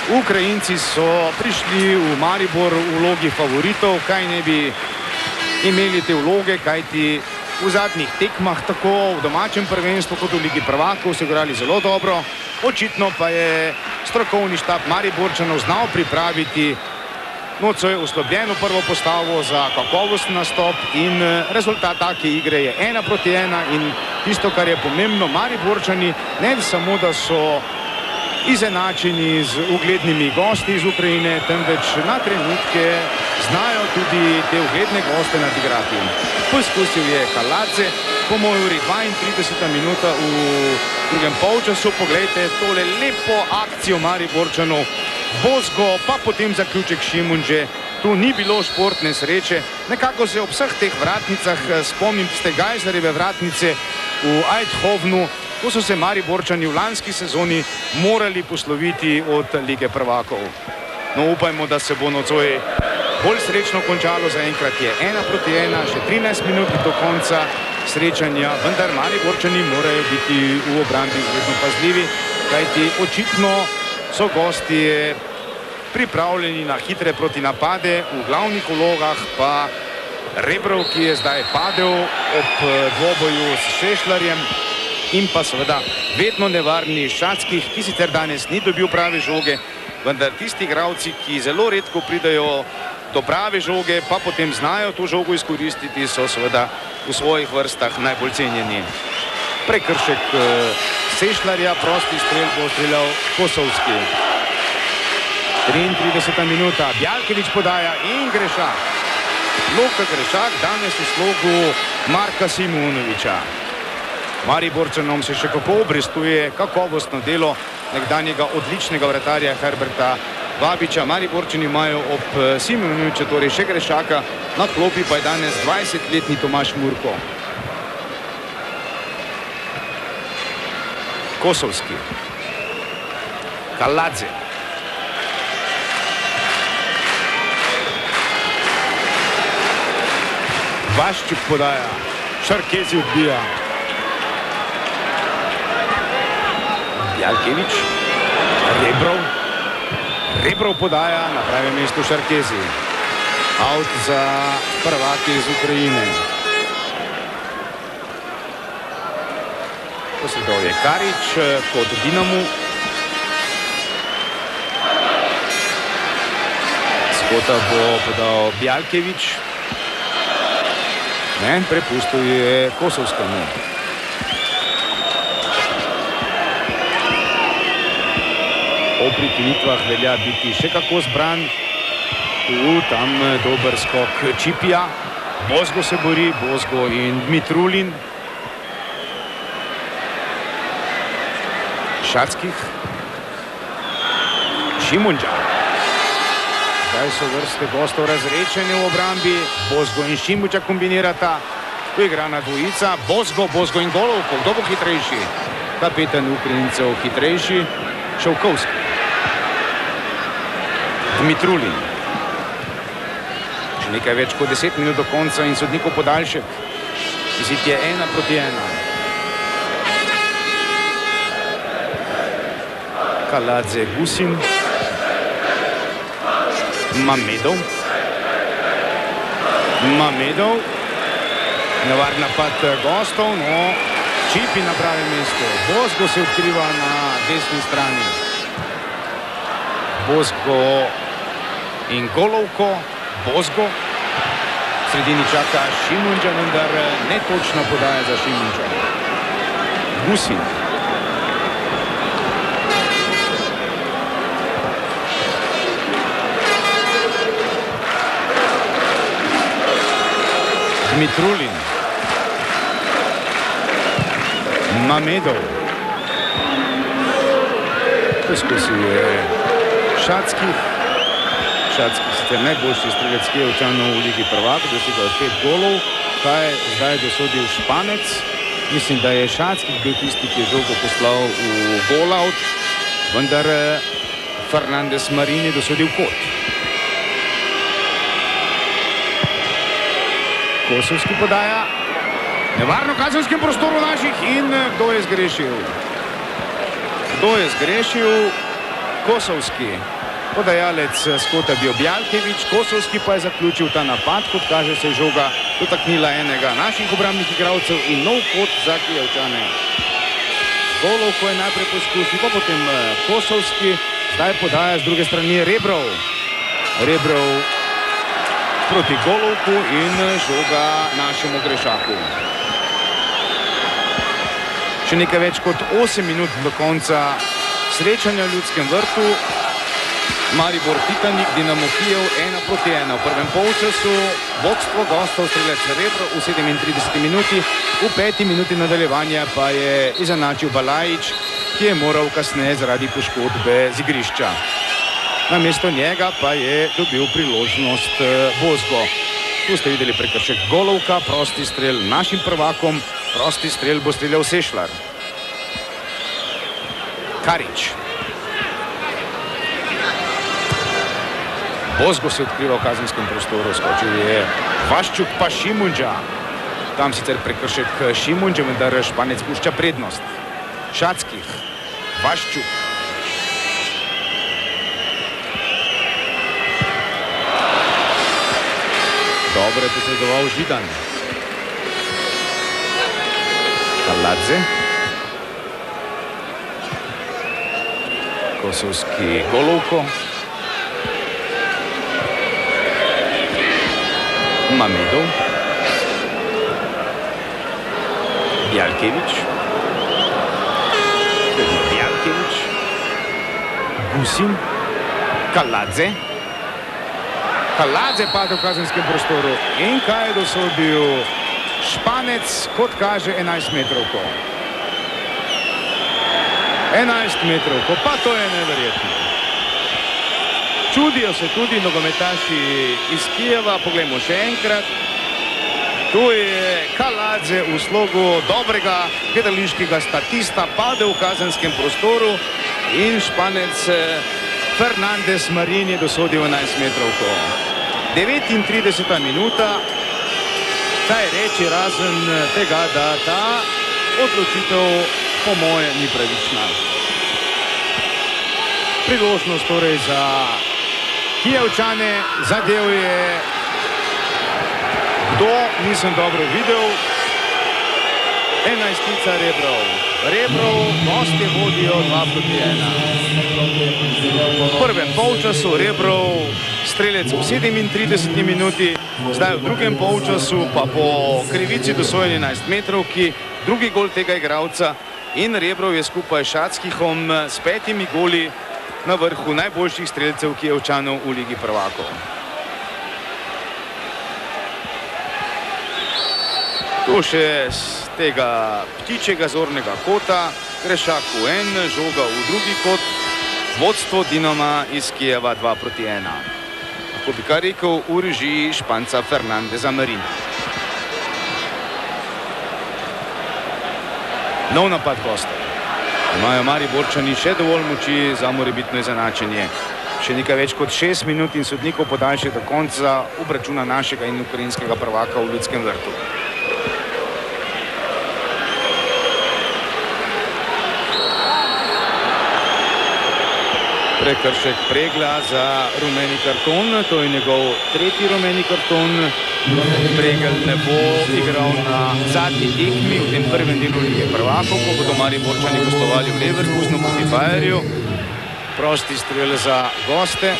Ukrajinci so prišli v Maribor v vlogi favoritov, kaj ne bi imeli te vloge, kajti v zadnjih tekmah, tako v domačem prvenstvu kot v Ligi prvakov, so igrali zelo dobro. Očitno pa je strokovni štab Mariborčanov znal pripraviti nocoj oslabljeno prvo postavo za kakovosten nastop in rezultat take igre je 1-1 in tisto, kar je pomembno, Mariborčani ne samo, da so izenačeni z uglednimi gosti iz Ukrajine, temveč na trenutke znajo tudi te ugledne goste nadigrati. Poskusil je Kaladze, po moji uri 32. minuta v drugem polčasu. Poglejte tole lepo akcijo Mariborčanov. Bozgo, pa potem zaključek Šimunže. Tu ni bilo športne sreče. Nekako se ob vseh teh vratnicah spomnim tiste Gajzarjeve vratnice v Eindhovenu, ko so se Mariborčani v lanski sezoni morali posloviti od Lige prvakov. No, upajmo, da se bo nocoj bolj srečno končalo. Zaenkrat je 1-1, še 13 minut do konca srečanja, vendar Mariborčani morajo biti v obrambi izredno pazljivi, kajti očitno so gostje pripravljeni na hitre protinapade, v glavnih vlogah pa Rebrov, ki je zdaj padel ob dvoboju s Šešljarjem, in pa seveda vedno nevarni Šatskih, ki sicer danes ni dobil prave žoge, vendar tisti igralci, ki zelo redko pridajo do prave žoge, pa potem znajo to žogo izkoristiti, so seveda v svojih vrstah najbolj cenjeni. Prekršek Šešljarja, prosti strel bo streljal Kosovski. 33. minuta, Bjalkević podaja in Grešak. Luka Grešak danes v slogu Marka Simunovića. Mariborčanom se še kako obrestuje kakovostno delo nekdanjega odličnega vratarja Herberta Vabiča. Mariborčani imajo ob Simunoviću torej še Grešaka, na klopi pa je danes 20-letni Tomaš Murko. Kosovski. Kaladze. Vaščuk podaja, Šarkezi odbija. Bjalkević, Rebrov podaja, na pravem mestu Šarkezi. Out za prvake iz Ukrajine. Posredov je Karić kot Dinamu. Skota bo podal Bjalkević. Ne, prepustil je Kosovskemu. Po prekinitvah velja biti še kako zbran. Tam dober skok Čipija. Bozgo se bori, Bozgo in Dmitrulin. Šatskih. Šimunža. Zdaj so vrste gostov razrečene v obrambi. Bozgo in Šimunža kombinirata. Tu igrana dvojica. Bozgo in Golovko. Kdo bo hitrejši? Kapetan Ukrajincev hitrejši. Šovkovski. Dmitrulin. Še nekaj več kot 10 minut do konca in sodnikov podaljšek. Izid je 1-1. Kaladze, Gusin. Mamedov. Nevaren napad gostov, no Čipi na pravem mestu. Bozgo se odkriva na desni strani. Bozgo in Golovko. Bozgo. V sredini čaka Šimunža, vendar netočna podaja za Šimunža. Gusin. Mitrulin. Mamedov. Poskusil je Šatskih. Šatskih sicer najboljši strelec Kijevčanov v Ligi prvakov, dosegel je 5 golov. Kaj je zdaj dosodil Španec? Mislim, da je Šatskih bil tisti, ki je žogo poslal v gol-out, vendar Fernandez Marini dosodil kot. Kosovski podaja. Nevarno v kazenskem prostoru naših in kdo je zgrešil? Kdo je zgrešil? Kosovski. Podajalec skota bil Bjalkevič, Kosovski pa je zaključil ta napad, kot kaže se je žoga dotaknila enega naših obrambnih igralcev in nov kot za Kijevčane. Golovko je najprej poskusil, pa potem Kosovski, zdaj podaja z druge strani Rebrov. Rebrov proti Golovku in žoga našemu grešaku. Še nekaj več kot 8 minut do konca srečanja v Ljudskem vrtu. Maribor Titanik, Dinamo Kijev 1-1 v prvem polčasu. Vodstvo gostov strelec Rebro v 37 minuti. V 5 minuti nadaljevanja pa je izenačil Balajič, ki je moral kasneje zaradi poškodbe z igrišča. Namesto njega pa je dobil priložnost Bozgo. Tu ste videli prekršek Golovka, prosti strel našim prvakom, prosti strel bo streljal Sešlar. Karič. Bozgo se odkriva v kazenskem prostoru, skočil je Vaščuk pa Šimunđa. Tam sicer prekršek Šimunđa, vendar Španec pušča prednost. Šatskih, Vaščuk. Dobro je posredoval Židan. Kaladze. Kosovski Golovko. Mamedov. Bjalkevič. Bjalkevič. Gusin. Kaladze. Kaladze pade v kazenskem prostoru. In kaj je dosodil Španec, kot kaže 11 metrovko. 11 metrovko, pa to je neverjetno. Čudijo se tudi nogometaši iz Kijeva, poglejmo še enkrat. Tu je Kaladze v slogu dobrega gledališkega statista pade v kazenskem prostoru in Španec Fernandez Marini je dosodil 11 metrovko. 39. minuta, kaj reči razen tega, da ta odločitev po moje ni pravična. Priložnost torej za Kijevčane, zadev je, kdo nisem dobro videl, 11-tica Rebrov. Rebrov, gosti vodijo 2-1. V prvem polčasu Rebrov, strelec v 37 minuti, zdaj v drugem polčasu pa po krivici dosojeni 11 metrovki, drugi gol tega igralca in Rebrov je skupaj s Šatskihom s 5 goli na vrhu najboljših strelcev Kijevčanov v Ligi prvakov. Tu še z tega ptičjega zornega kota, grešak v en, žoga v drugi kot, vodstvo Dinama iz Kijeva 2-1. Tako bi kar rekel v režiji Španca Fernandeza Marina. Nov napad gostov. Imajo Mariborčani še dovolj moči za morebitno izenačenje. Še nekaj več kot 6 minut in sodnikov podaljša do konca obračuna našega in ukrajinskega prvaka v Ljudskem vrtu. Prekršek Pregla za rumeni karton, to je njegov tretji rumeni karton. Pregel ne bo igral na zadnji tekmi v tem prvem delu Lige prvakov, ko bodo Mariborčani gostovali v Leverkusenu proti Bayerju. Prosti strel za goste.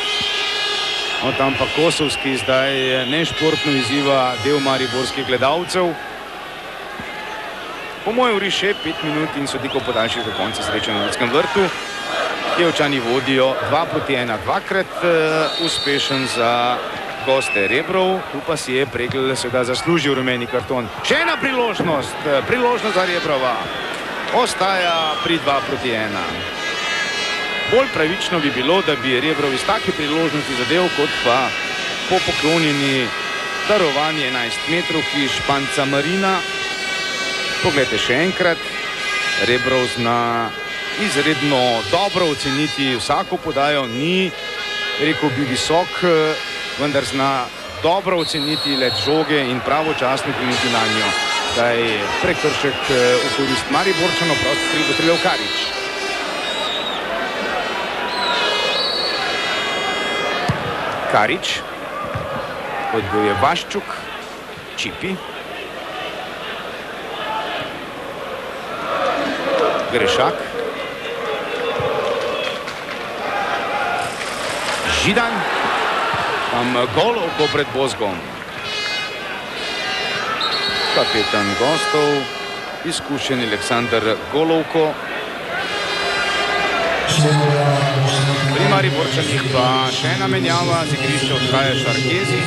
No, tam pa Kosovski zdaj nešportno izziva del mariborskih gledalcev. Po mojem uri še 5 minut in sodnikov podaljšek do konca srečanja v Ljudskem vrtu. Kijevčani vodijo 2-1, dvakrat uspešen za goste Rebrov, tu pa si je Pregl seveda zaslužil rumeni karton. Še ena priložnost za Rebrova. Ostaja pri 2-1. Bolj pravično bi bilo, da bi Rebrov iz take priložnosti zadev, kot pa po poklonjeni darovanje 11 metrovki Španca Marina. Poglejte še enkrat, Rebrov zna izredno dobro oceniti vsako podajo, ni, rekel bi, visok, vendar zna dobro oceniti let žoge in pravočasno kreniti na njo. Zdaj prekršek v korist Mariborčanov, prosti strel bo streljal Karič. Karič, odbojuje Vaščuk, Čipi. Grešak. Židan. Tam Golovko pred Bozgom. Kapetan gostov, izkušen Aleksandar Golovko. Pri Mariborčanih pa še ena menjava, z igrišča odhaja Šarkezi,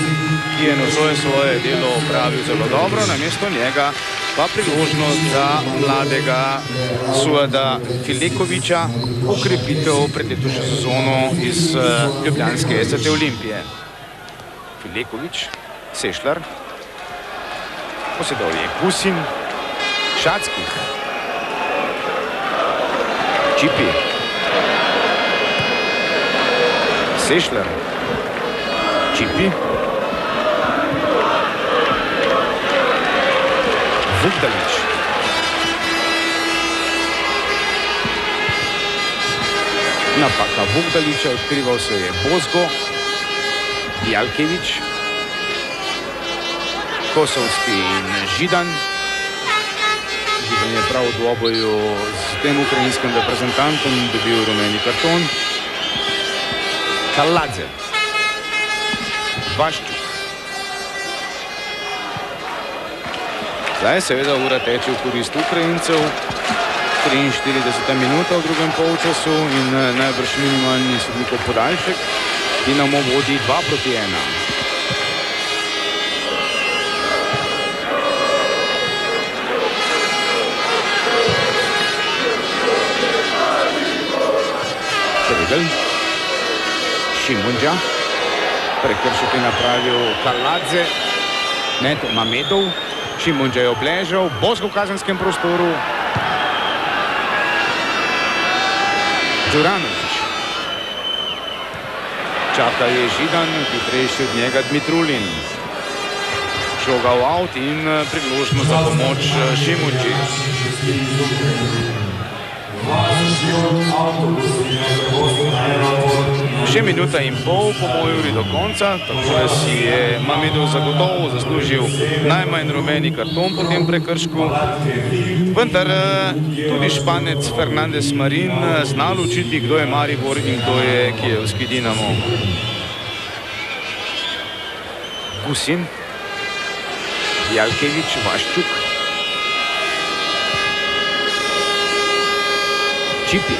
ki je nocoj svoje delo opravil zelo dobro, namesto njega pa priložnost za mladega Suada Filekoviča, okrepitev pred letošnjo sezono iz ljubljanske SC Olimpije. Filekovič, Sešlar, posedal je Gusin, Šackih, Čipi, Sešlar, Čipi, Vukdalič, napaka Vukdaliča, odkrival se je Bozgo, Jalkevič, Kosovski in Židan. Židan je prav v dvoboju s tem ukrajinskim reprezentantom dobil rumeni karton. Kaladze, Vaščuk. Zdaj seveda ura teče v korist Ukrajincev. 43. minuta v drugem polčasu in najbrž minimalni sodnikov podaljšek. Dinamo vodi 2-1. Pregl, Šimunđa, prekršek je napravil Kaladze, ne, Mamedov. Šimunđa je obležal, Bozgo v kazenskem prostoru. Đuranović. Čaka je Židan, hitrejši od njega Dmitrulin. Žoga v aut in priložnost za pomoč Šimunđi. Še minuta in pol po moji uri do konca, tako da si je Mamedov zagotovo zaslužil najmanj rumeni karton po tem prekršku. Vendar tudi Španec Fernandez Marin zna ločiti, kdo je Maribor in kdo je kijevski Dinamo. Gusin, Jalkevič, Vaščuk, Čipi,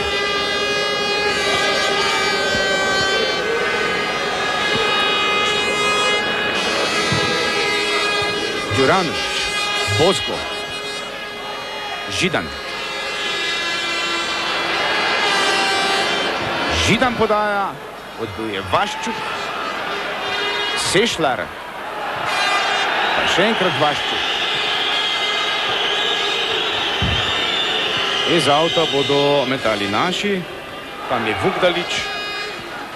Đuranović, Bozgo, Židan. Židan podaja, odbil je Vaščuk, Sešlar, pa še enkrat Vaščuk. Iz avta bodo metali naši, tam je Vukdalič,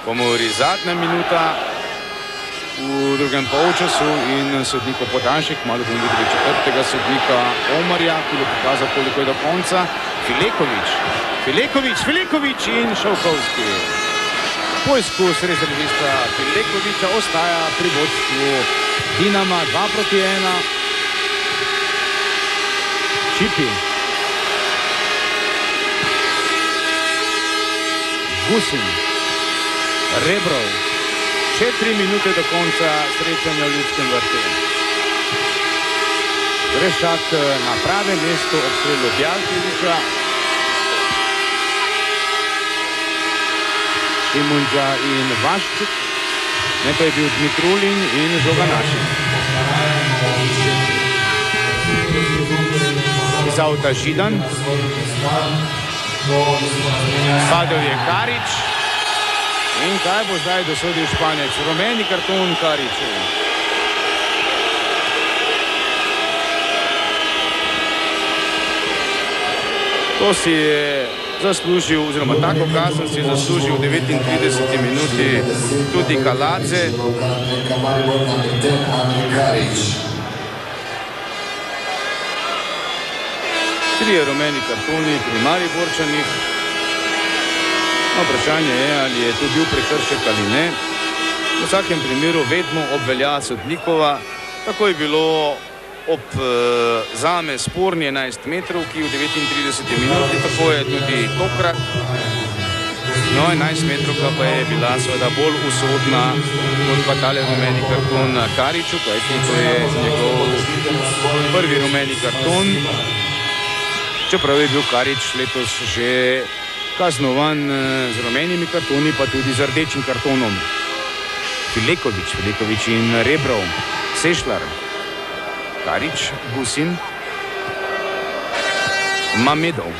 po moji zadnja minuta v drugem polčasu in sodnikov podaljšek, malo bomo videli četrtega sodnika Omarja, ki bo pokazal, koliko je do konca. Filekovič in Šovkovski. Poizkus rezervista Filekoviča ostaja pri vodstvu Dinama 2-1. Čipi. Gusin, Rebrov, še 3 minute do konca srečanja v Ljudskem vrtu. Grešak na pravem mestu ob strelu Bjalkeviča. Šimunđa in Vaščuk. Nekaj je bil Dmitrulin in žoga naši. Iz avta Židan. Padel je Karič. In kaj bo zdaj dosodil Španec? Rumeni karton Kariču. To si je zaslužil, oziroma tako kazen si je zaslužil v 39. minuti tudi Kaladze. Trije rumeni kartoni pri Mariborčanih. Vprašanje je, ali je to bil prekršek ali ne. V vsakem primeru vedno obvelja sodnikova. Tako je bilo ob zame sporni 11 metrovki v 39 minuti, tako je tudi tokrat. No, 11 metrovka pa je bila seveda bolj usodna kot pa tale rumeni karton Kariču, kajti to je njegov prvi rumeni karton. Čeprav je bil Karič letos že kaznovan z rumenimi kartoni, pa tudi z rdečim kartonom. Filekovič in Rebrov, Sešlar, Karič, Gusin, Mamedov,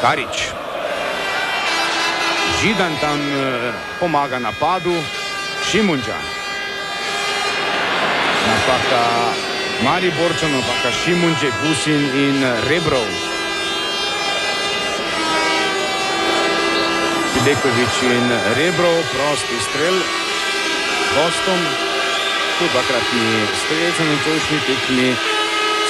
Karič. Židan tam pomaga napadu, Šimunđa. Napaka Mariborčan, napaka Šimunđe, Gusin in Rebrov. Filekovič in Rebrov, prosti strel gostom. Tu dvakratni strelec na nocojšnji tekmi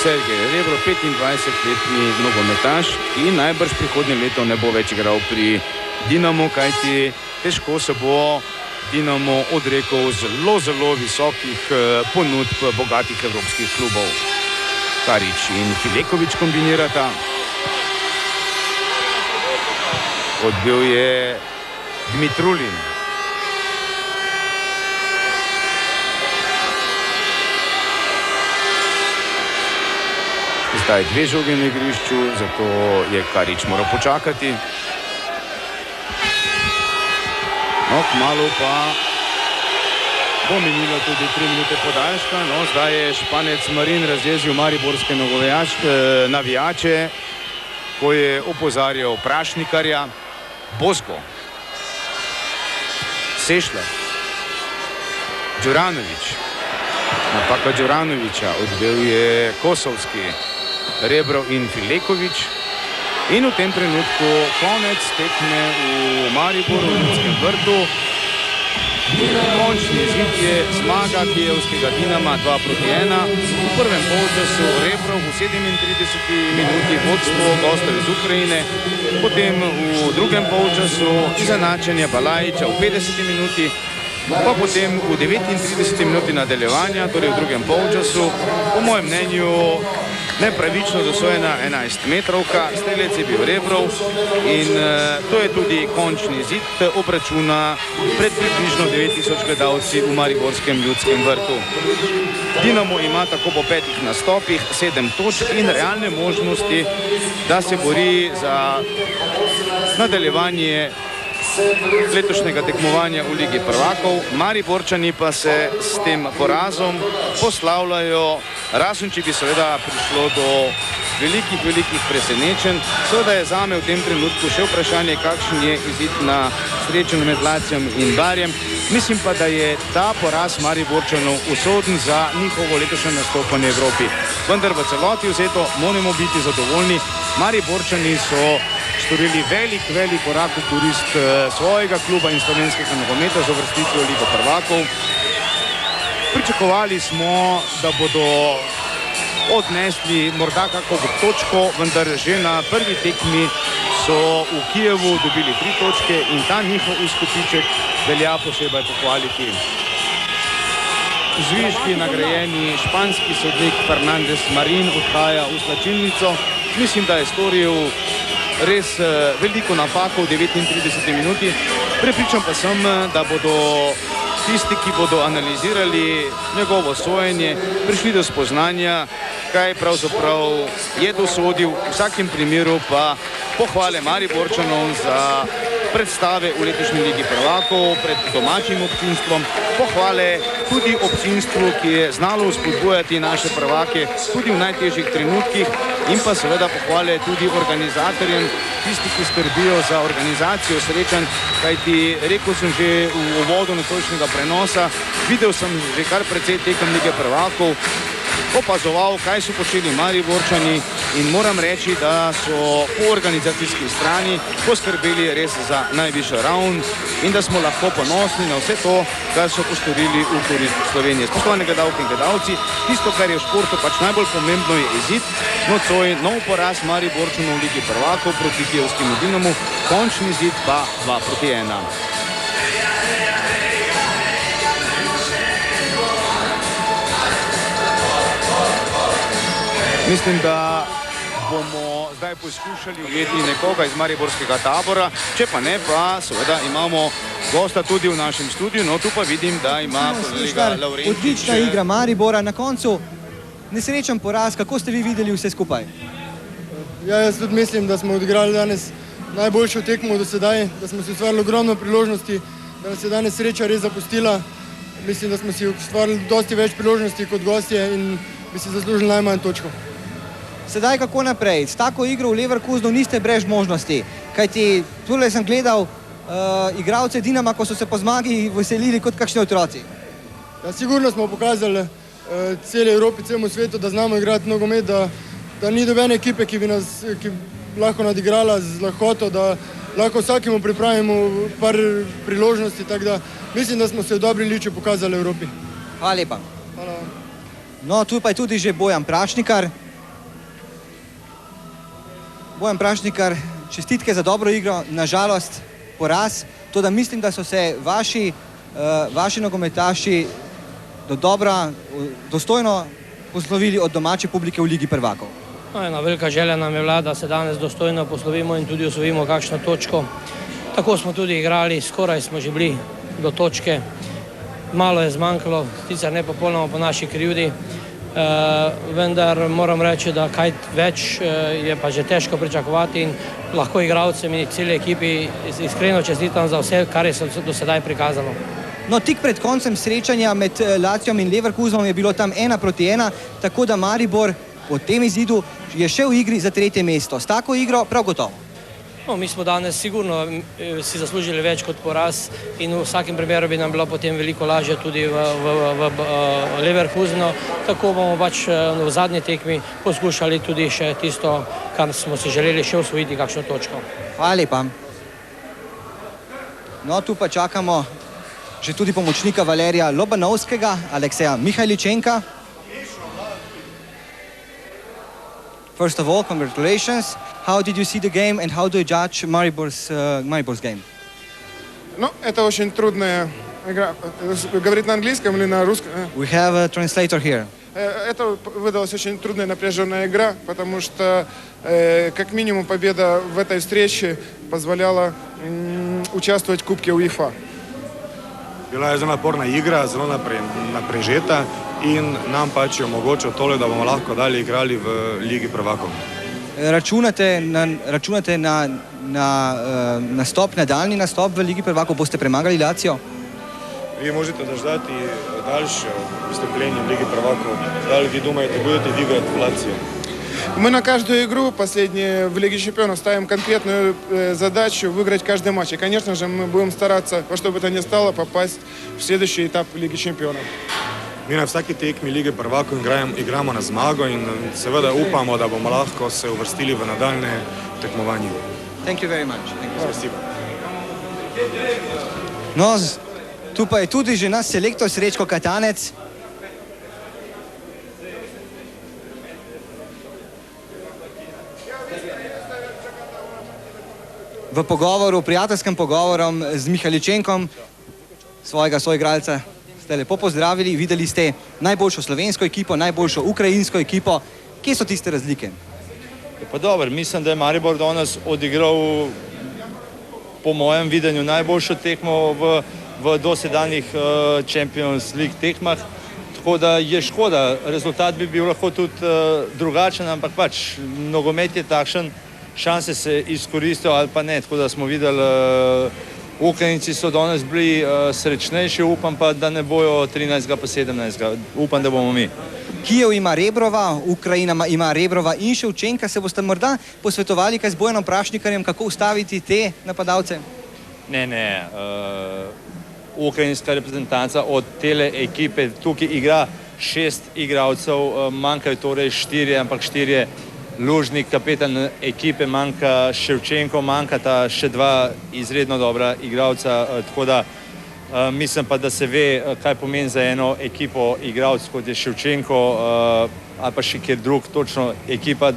Sergej Rebrov, 25-letni nogometaš, ki najbrž prihodnje leto ne bo več igral pri Dinamu, kajti težko se bo Dinamo odrekel zelo visokih ponudb bogatih evropskih klubov. Karič in Filekovič kombinirata. Odbil je Dmitrulin. Zdaj dve žoge na igrišču, zato je Karič moral počakati. No, kmalu pa bo minilo tudi 3 minute podaljška. No, zdaj je Španec Marin razjezil mariborske navijače, ko je opozarjal Prašnikarja. Bozgo, Sešler, Đuranović, napaka Đuranovića, odbil je Kosovski, Rebrov in Filekovič. In v tem trenutku konec tekme v Mariboru, v Ljudskem vrtu. Končni izid je zmaga kijevskega Dinama 2-1. V prvem polčasu Rebrov v 37. minuti vodstvo gostov iz Ukrajine. Potem v drugem polčasu izenačenje Balajiča v 50. minuti. Pa potem v 39. minuti nadaljevanja, torej v drugem polčasu, po mojem mnenju nepravično dosojena 11 metrovka. Strelec je bil Rebrov in to je tudi končni izid obračuna pred približno 9000 gledalci v mariborskem Ljudskem vrtu. Dinamo ima tako po 5 nastopih 7 točk in realne možnosti, da se bori za nadaljevanje letošnjega tekmovanja v Ligi prvakov. Mariborčani pa se s tem porazom poslavljajo, razen če bi seveda prišlo do velikih presenečenj. Seveda je zame v tem trenutku še vprašanje, kakšen je izid na srečanju med Lacijem in Barjem. Mislim pa, da je ta poraz Mariborčanov usoden za njihovo letošnje nastopanje v Evropi. Vendar v celoti vzeto moramo biti zadovoljni. Mariborčani so storili velik korak v korist svojega kluba in slovenskega nogometa z uvrstitvijo v Ligo prvakov. Pričakovali smo, da bodo odnesli morda kako točko, vendar že na prvi tekmi so v Kijevu dobili 3 točke in ta njihov izkupiček velja posebej pohvaliti. Zviški nagrajeni španski sodnik Fernandez Marin odhaja v slačilnico. Mislim, da je storil res veliko napako v 39. minuti. Prepričan pa sem, da bodo tisti, ki bodo analizirali njegovo sojenje, prišli do spoznanja, kaj pravzaprav je dosodil. V vsakem primeru pa pohvale Mariborčanom za predstave v letošnji Ligi prvakov pred domačim občinstvom, pohvale tudi občinstvu, ki je znalo vzpodbujati naše prvake tudi v najtežjih trenutkih, in pa seveda pohvale tudi organizatorjem, tisti, ki skrbijo za organizacijo srečanj, kajti rekel sem že v uvodu nocojšnjega prenosa, videl sem že kar precej tekem Lige prvakov, opazoval, kaj so počeli Mariborčani, in moram reči, da so po organizacijski strani poskrbeli res za najvišjo raven in da smo lahko ponosni na vse to, kar so postorili v korist Slovenije. Spoštovane gledalke in gledalci, tisto, kar je v športu pač najbolj pomembno, je izid. Nocoj nov poraz Mariborčanov v Ligi prvakov proti kijevskemu Dinamu, končni izid pa 2-1. Mislim, da bomo zdaj poskušali ujeti nekoga iz mariborskega tabora, če pa ne, pa seveda imamo gosta tudi v našem studiu, no tu pa vidim, da ima kolega Lavrenčič. Odlična igra Maribora, na koncu nesrečen poraz, kako ste vi videli vse skupaj? Ja, jaz tudi mislim, da smo odigrali danes najboljšo tekmo do sedaj, da smo si ustvarili ogromno priložnosti, da nas je danes sreča res zapustila. Mislim, da smo si ustvarili dosti več priložnosti kot gostje in bi si zaslužili najmanj točko. Sedaj kako naprej? S tako igro v Leverkusenu niste brez možnosti, kajti tule sem gledal igralce Dinama, ko so se po zmagi veselili kot kakšni otroci. Ja, sigurno smo pokazali celi Evropi, celemu svetu, da znamo igrati nogomet, da ni dobene ekipe, ki bi nas lahko nadigrala z lahkoto, da lahko vsakemu pripravimo par priložnosti, tako da mislim, da smo se v dobri liči pokazali v Evropi. Hvala lepa. Hvala. No, tu pa je tudi že Bojan Prašnikar. Bojan Prašnikar, čestitke za dobro igro, nažalost poraz, to da mislim, da so se vaši nogometaši dostojno poslovili od domače publike v Ligi prvakov. No, ena velika želja nam je bila, da se danes dostojno poslovimo in tudi osvojimo kakšno točko. Tako smo tudi igrali, skoraj smo že bili do točke, malo je zmanjkalo, sicer ne popolnoma po naši krivdi, vendar moram reči, da kaj več je pa že težko pričakovati in lahko igralcem in celi ekipi iskreno čestitam za vse, kar je se do sedaj prikazalo. No, tik pred koncem srečanja med Laziom in Leverkusenom je bilo tam 1-1, tako da Maribor po tem izidu je še v igri za 3. mesto. S tako igro prav gotovo. No, mi smo danes sigurno si zaslužili več kot poraz in v vsakem primeru bi nam bilo potem veliko lažje tudi v Leverkusenu. Tako bomo pač v zadnji tekmi poskušali tudi še tisto, kar smo si želeli, še osvojiti kakšno točko. Hvala lepa. No, tu pa čakamo že tudi pomočnika Valerija Lobanovskega, Alekseja Mihajličenka. First of all, congratulations. How did you see the game and how do you judge Maribor's game? Ну, это очень трудная игра. Говорит на английском или на русском? We have a translator here. Это выдалась очень трудная напряженная игра, потому что как минимум победа в этой встрече позволяла участвовать в Кубке УЕФА. Bila je zelo naporna igra, zelo naprežeta in nam pač je omogočilo tole, da bomo lahko dalje igrali v Ligi prvakov. Računate na nadaljnji nastop v Ligi prvakov, boste premagali Lazio? Vi možete dождати daljše vystупление в Лиге prvakov. Da li vi думаете, budete igrati v Lazio? Мы на каждую игру последние в Лиге чемпионов ставим конкретную задачу выиграть каждый матч. И, конечно же, мы будем стараться, во что бы то ни стало, попасть в следующий этап Лиги чемпионов. Mi na vsaki tekmi Lige prvakov igramo na zmago in seveda upamo, da bomo lahko se uvrstili v nadaljne tekmovanje. Thank you very much. Spasibo. No, tu pa je tudi že naš selektor Srečko Katanec. V pogovoru, prijateljskem pogovorom z Mihajličenkom, svojega soigralca, ste lepo pozdravili, videli ste najboljšo slovensko ekipo, najboljšo ukrajinsko ekipo. Kje so tiste razlike? Pa dobro, mislim, da je Maribor danes odigral po mojem videnju najboljšo tekmo v v dosedanjih Champions League tekmah. Tako da je škoda, rezultat bi bil lahko tudi drugačen, ampak pač nogomet je takšen, šanse se izkoristijo ali pa ne. Tako da smo videli, Ukrajinci so danes bili srečnejši, upam pa, da ne bojo 13. pa 17. Upam, da bomo mi. Kijev ima Rebrova, Ukrajina ima Rebrova in Ševčenka. Se boste morda posvetovali kaj z Bojanom Prašnikarjem, kako ustaviti te napadalce? Ne. Ukrajinska reprezentanca od tele ekipe tukaj igra 6 igralcev, manjkajo torej 4, ampak 4 Lužnik, kapetan ekipe, manjka Ševčenko, manjkata še 2 izredno dobra igralca, tako da mislim pa, da se ve, kaj pomeni za eno ekipo igralc, kot je Ševčenko ali pa še kjer drug, točno ekipa.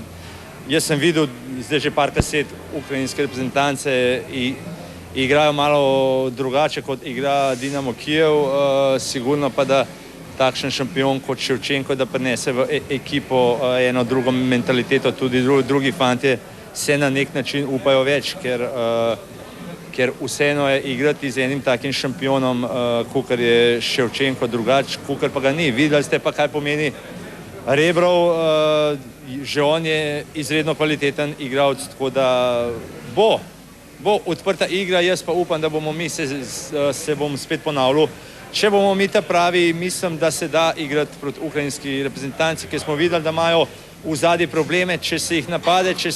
Jaz sem videl zdaj že par kaset ukrajinske reprezentance in igrajo malo drugače, kot igra Dinamo Kijev, sigurno pa, da takšen šampion kot Ševčenko, da prinese v ekipo eno drugo mentaliteto, tudi drugi fantje se na nek način upajo več, ker vseeno je igrati z enim takim šampionom, kakor je Ševčenko, drugače, kakor pa ga ni. Videli ste pa, kaj pomeni Rebrov, že on je izredno kvaliteten igralec, tako da bo odprta igra, jaz pa upam, da bomo mi, se bom spet ponavljal, če bomo mi ta pravi, mislim, da se da igrati proti ukrajinski reprezentanci, ker smo videli, da imajo v zadnji probleme, če se jih napade, če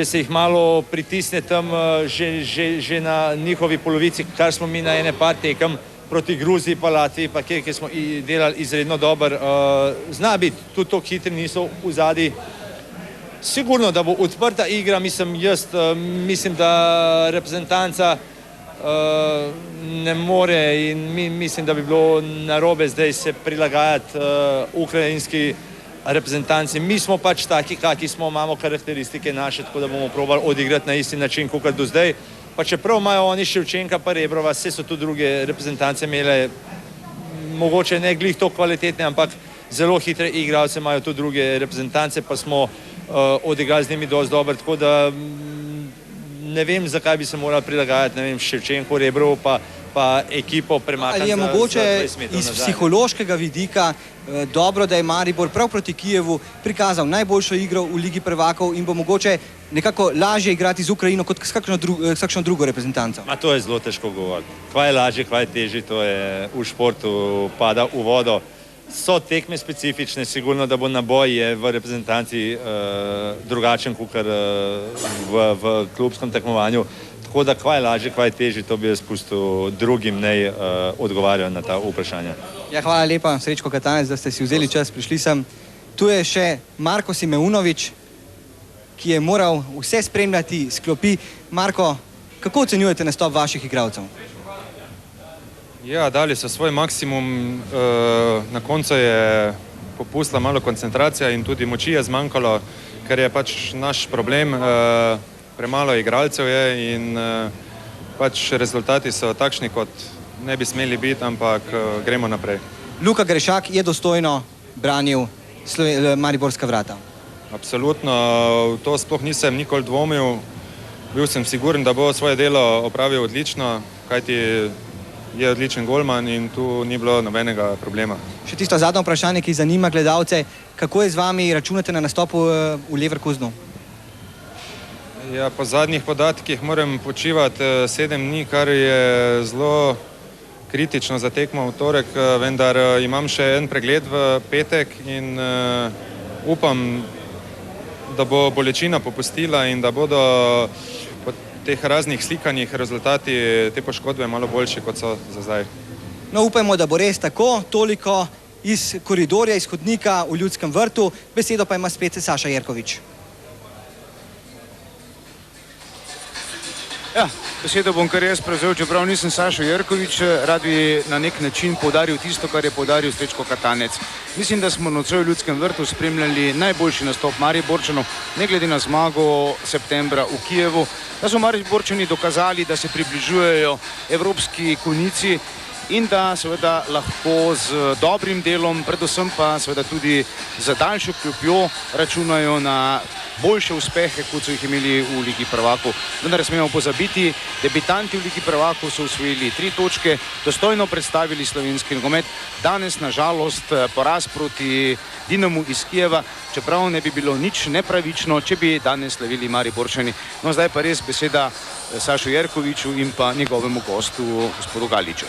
se jih malo pritisne tam že na njihovi polovici, kar smo mi na ene par tekem proti Gruziji pa Latviji, pa kjer smo delali izredno dober. Zna biti, tudi to hitri niso v zadnji. Sigurno, da bo odprta igra, mislim, da reprezentanca ne more in mislim, da bi bilo narobe zdaj se prilagajati ukrajinski reprezentanci. Mi smo pač taki, kaki smo, imamo karakteristike naše, tako da bomo probali odigrati na isti način, kot do zdaj. Pa čeprav imajo oni Ševčenka pa Rebrova, vse so tudi druge reprezentance imele, mogoče ne glih to kvalitetne, ampak zelo hitre igralce imajo tudi druge reprezentance, pa smo odigrali z njimi dosti dober, tako da ne vem, zakaj bi se morali prilagajati, ne vem, Ševčenko, Rebrov pa ekipo premakati. Ali je mogoče iz psihološkega vidika dobro, da je Maribor prav proti Kijevu prikazal najboljšo igro v Ligi prvakov in bo mogoče nekako lažje igrati z Ukrajino kot s kakšno drugo reprezentanco? To je zelo težko govoriti. Kvaj je lažje, kvaj je težje, to je v športu pada v vodo. So tekme specifične, sigurno, da bo naboj v reprezentanci drugačen kot v klubskem tekmovanju. Tako da kvaj je lažje, kvaj je težje, to bi jaz pustil drugim, ne odgovarjal na ta vprašanja. Ja, hvala lepa, Srečko Katanec, da ste si vzeli čas, prišli sem. Tu je še Marko Simeunovič, ki je moral vse spremljati s klopi. Marko, kako ocenjujete nastop vaših igralcev? Ja, dali so svoj maksimum, na koncu je popustila malo koncentracija in tudi moči je zmanjkalo, ker je pač naš problem, premalo igralcev je in pač rezultati so takšni, kot ne bi smeli biti, ampak gremo naprej. Luka Grešak je dostojno branil mariborska vrata. Absolutno, v to sploh nisem nikoli dvomil, bil sem siguren, da bo svoje delo opravil odlično, kajti je odličen golman in tu ni bilo nobenega problema. Še tisto zadnje vprašanje, ki zanima gledalce, kako je z vami, računate na nastopu v Leverkusenu? Ja, po zadnjih podatkih moram počivati 7 dni, kar je zelo kritično za tekmo v torek, vendar imam še en pregled v petek in upam, da bo bolečina popustila in da bodo po teh raznih slikanjih rezultati te poškodbe malo boljši, kot so za zdaj. No, upajmo, da bo res tako. Toliko iz koridorja, iz hodnika v Ljudskem vrtu. Besedo pa ima spet Saša Jerkovič. Ja, besedo bom kar jaz prevzel, čeprav nisem Sašo Jerkovič, rad bi na nek način poudaril tisto, kar je poudaril Srečko Katanec. Mislim, da smo nocoj v Ljudskem vrtu spremljali najboljši nastop Mariborčanov, ne glede na zmago septembra v Kijevu, da so Mariborčani dokazali, da se približujejo evropski konici in da seveda lahko z dobrim delom, predvsem pa seveda tudi z daljšo klopjo računajo na boljše uspehe, kot so jih imeli v Ligi prvakov. Vendar smemo pozabiti, debitanti v Ligi prvakov so osvojili 3 točke, dostojno predstavili slovenski nogomet. Danes, na žalost, poraz proti Dinamu iz Kijeva, čeprav ne bi bilo nič nepravično, če bi danes slavili Mariborčani. No, zdaj pa res beseda Sašu Jerkoviču in pa njegovemu gostu, gospodu Galiču.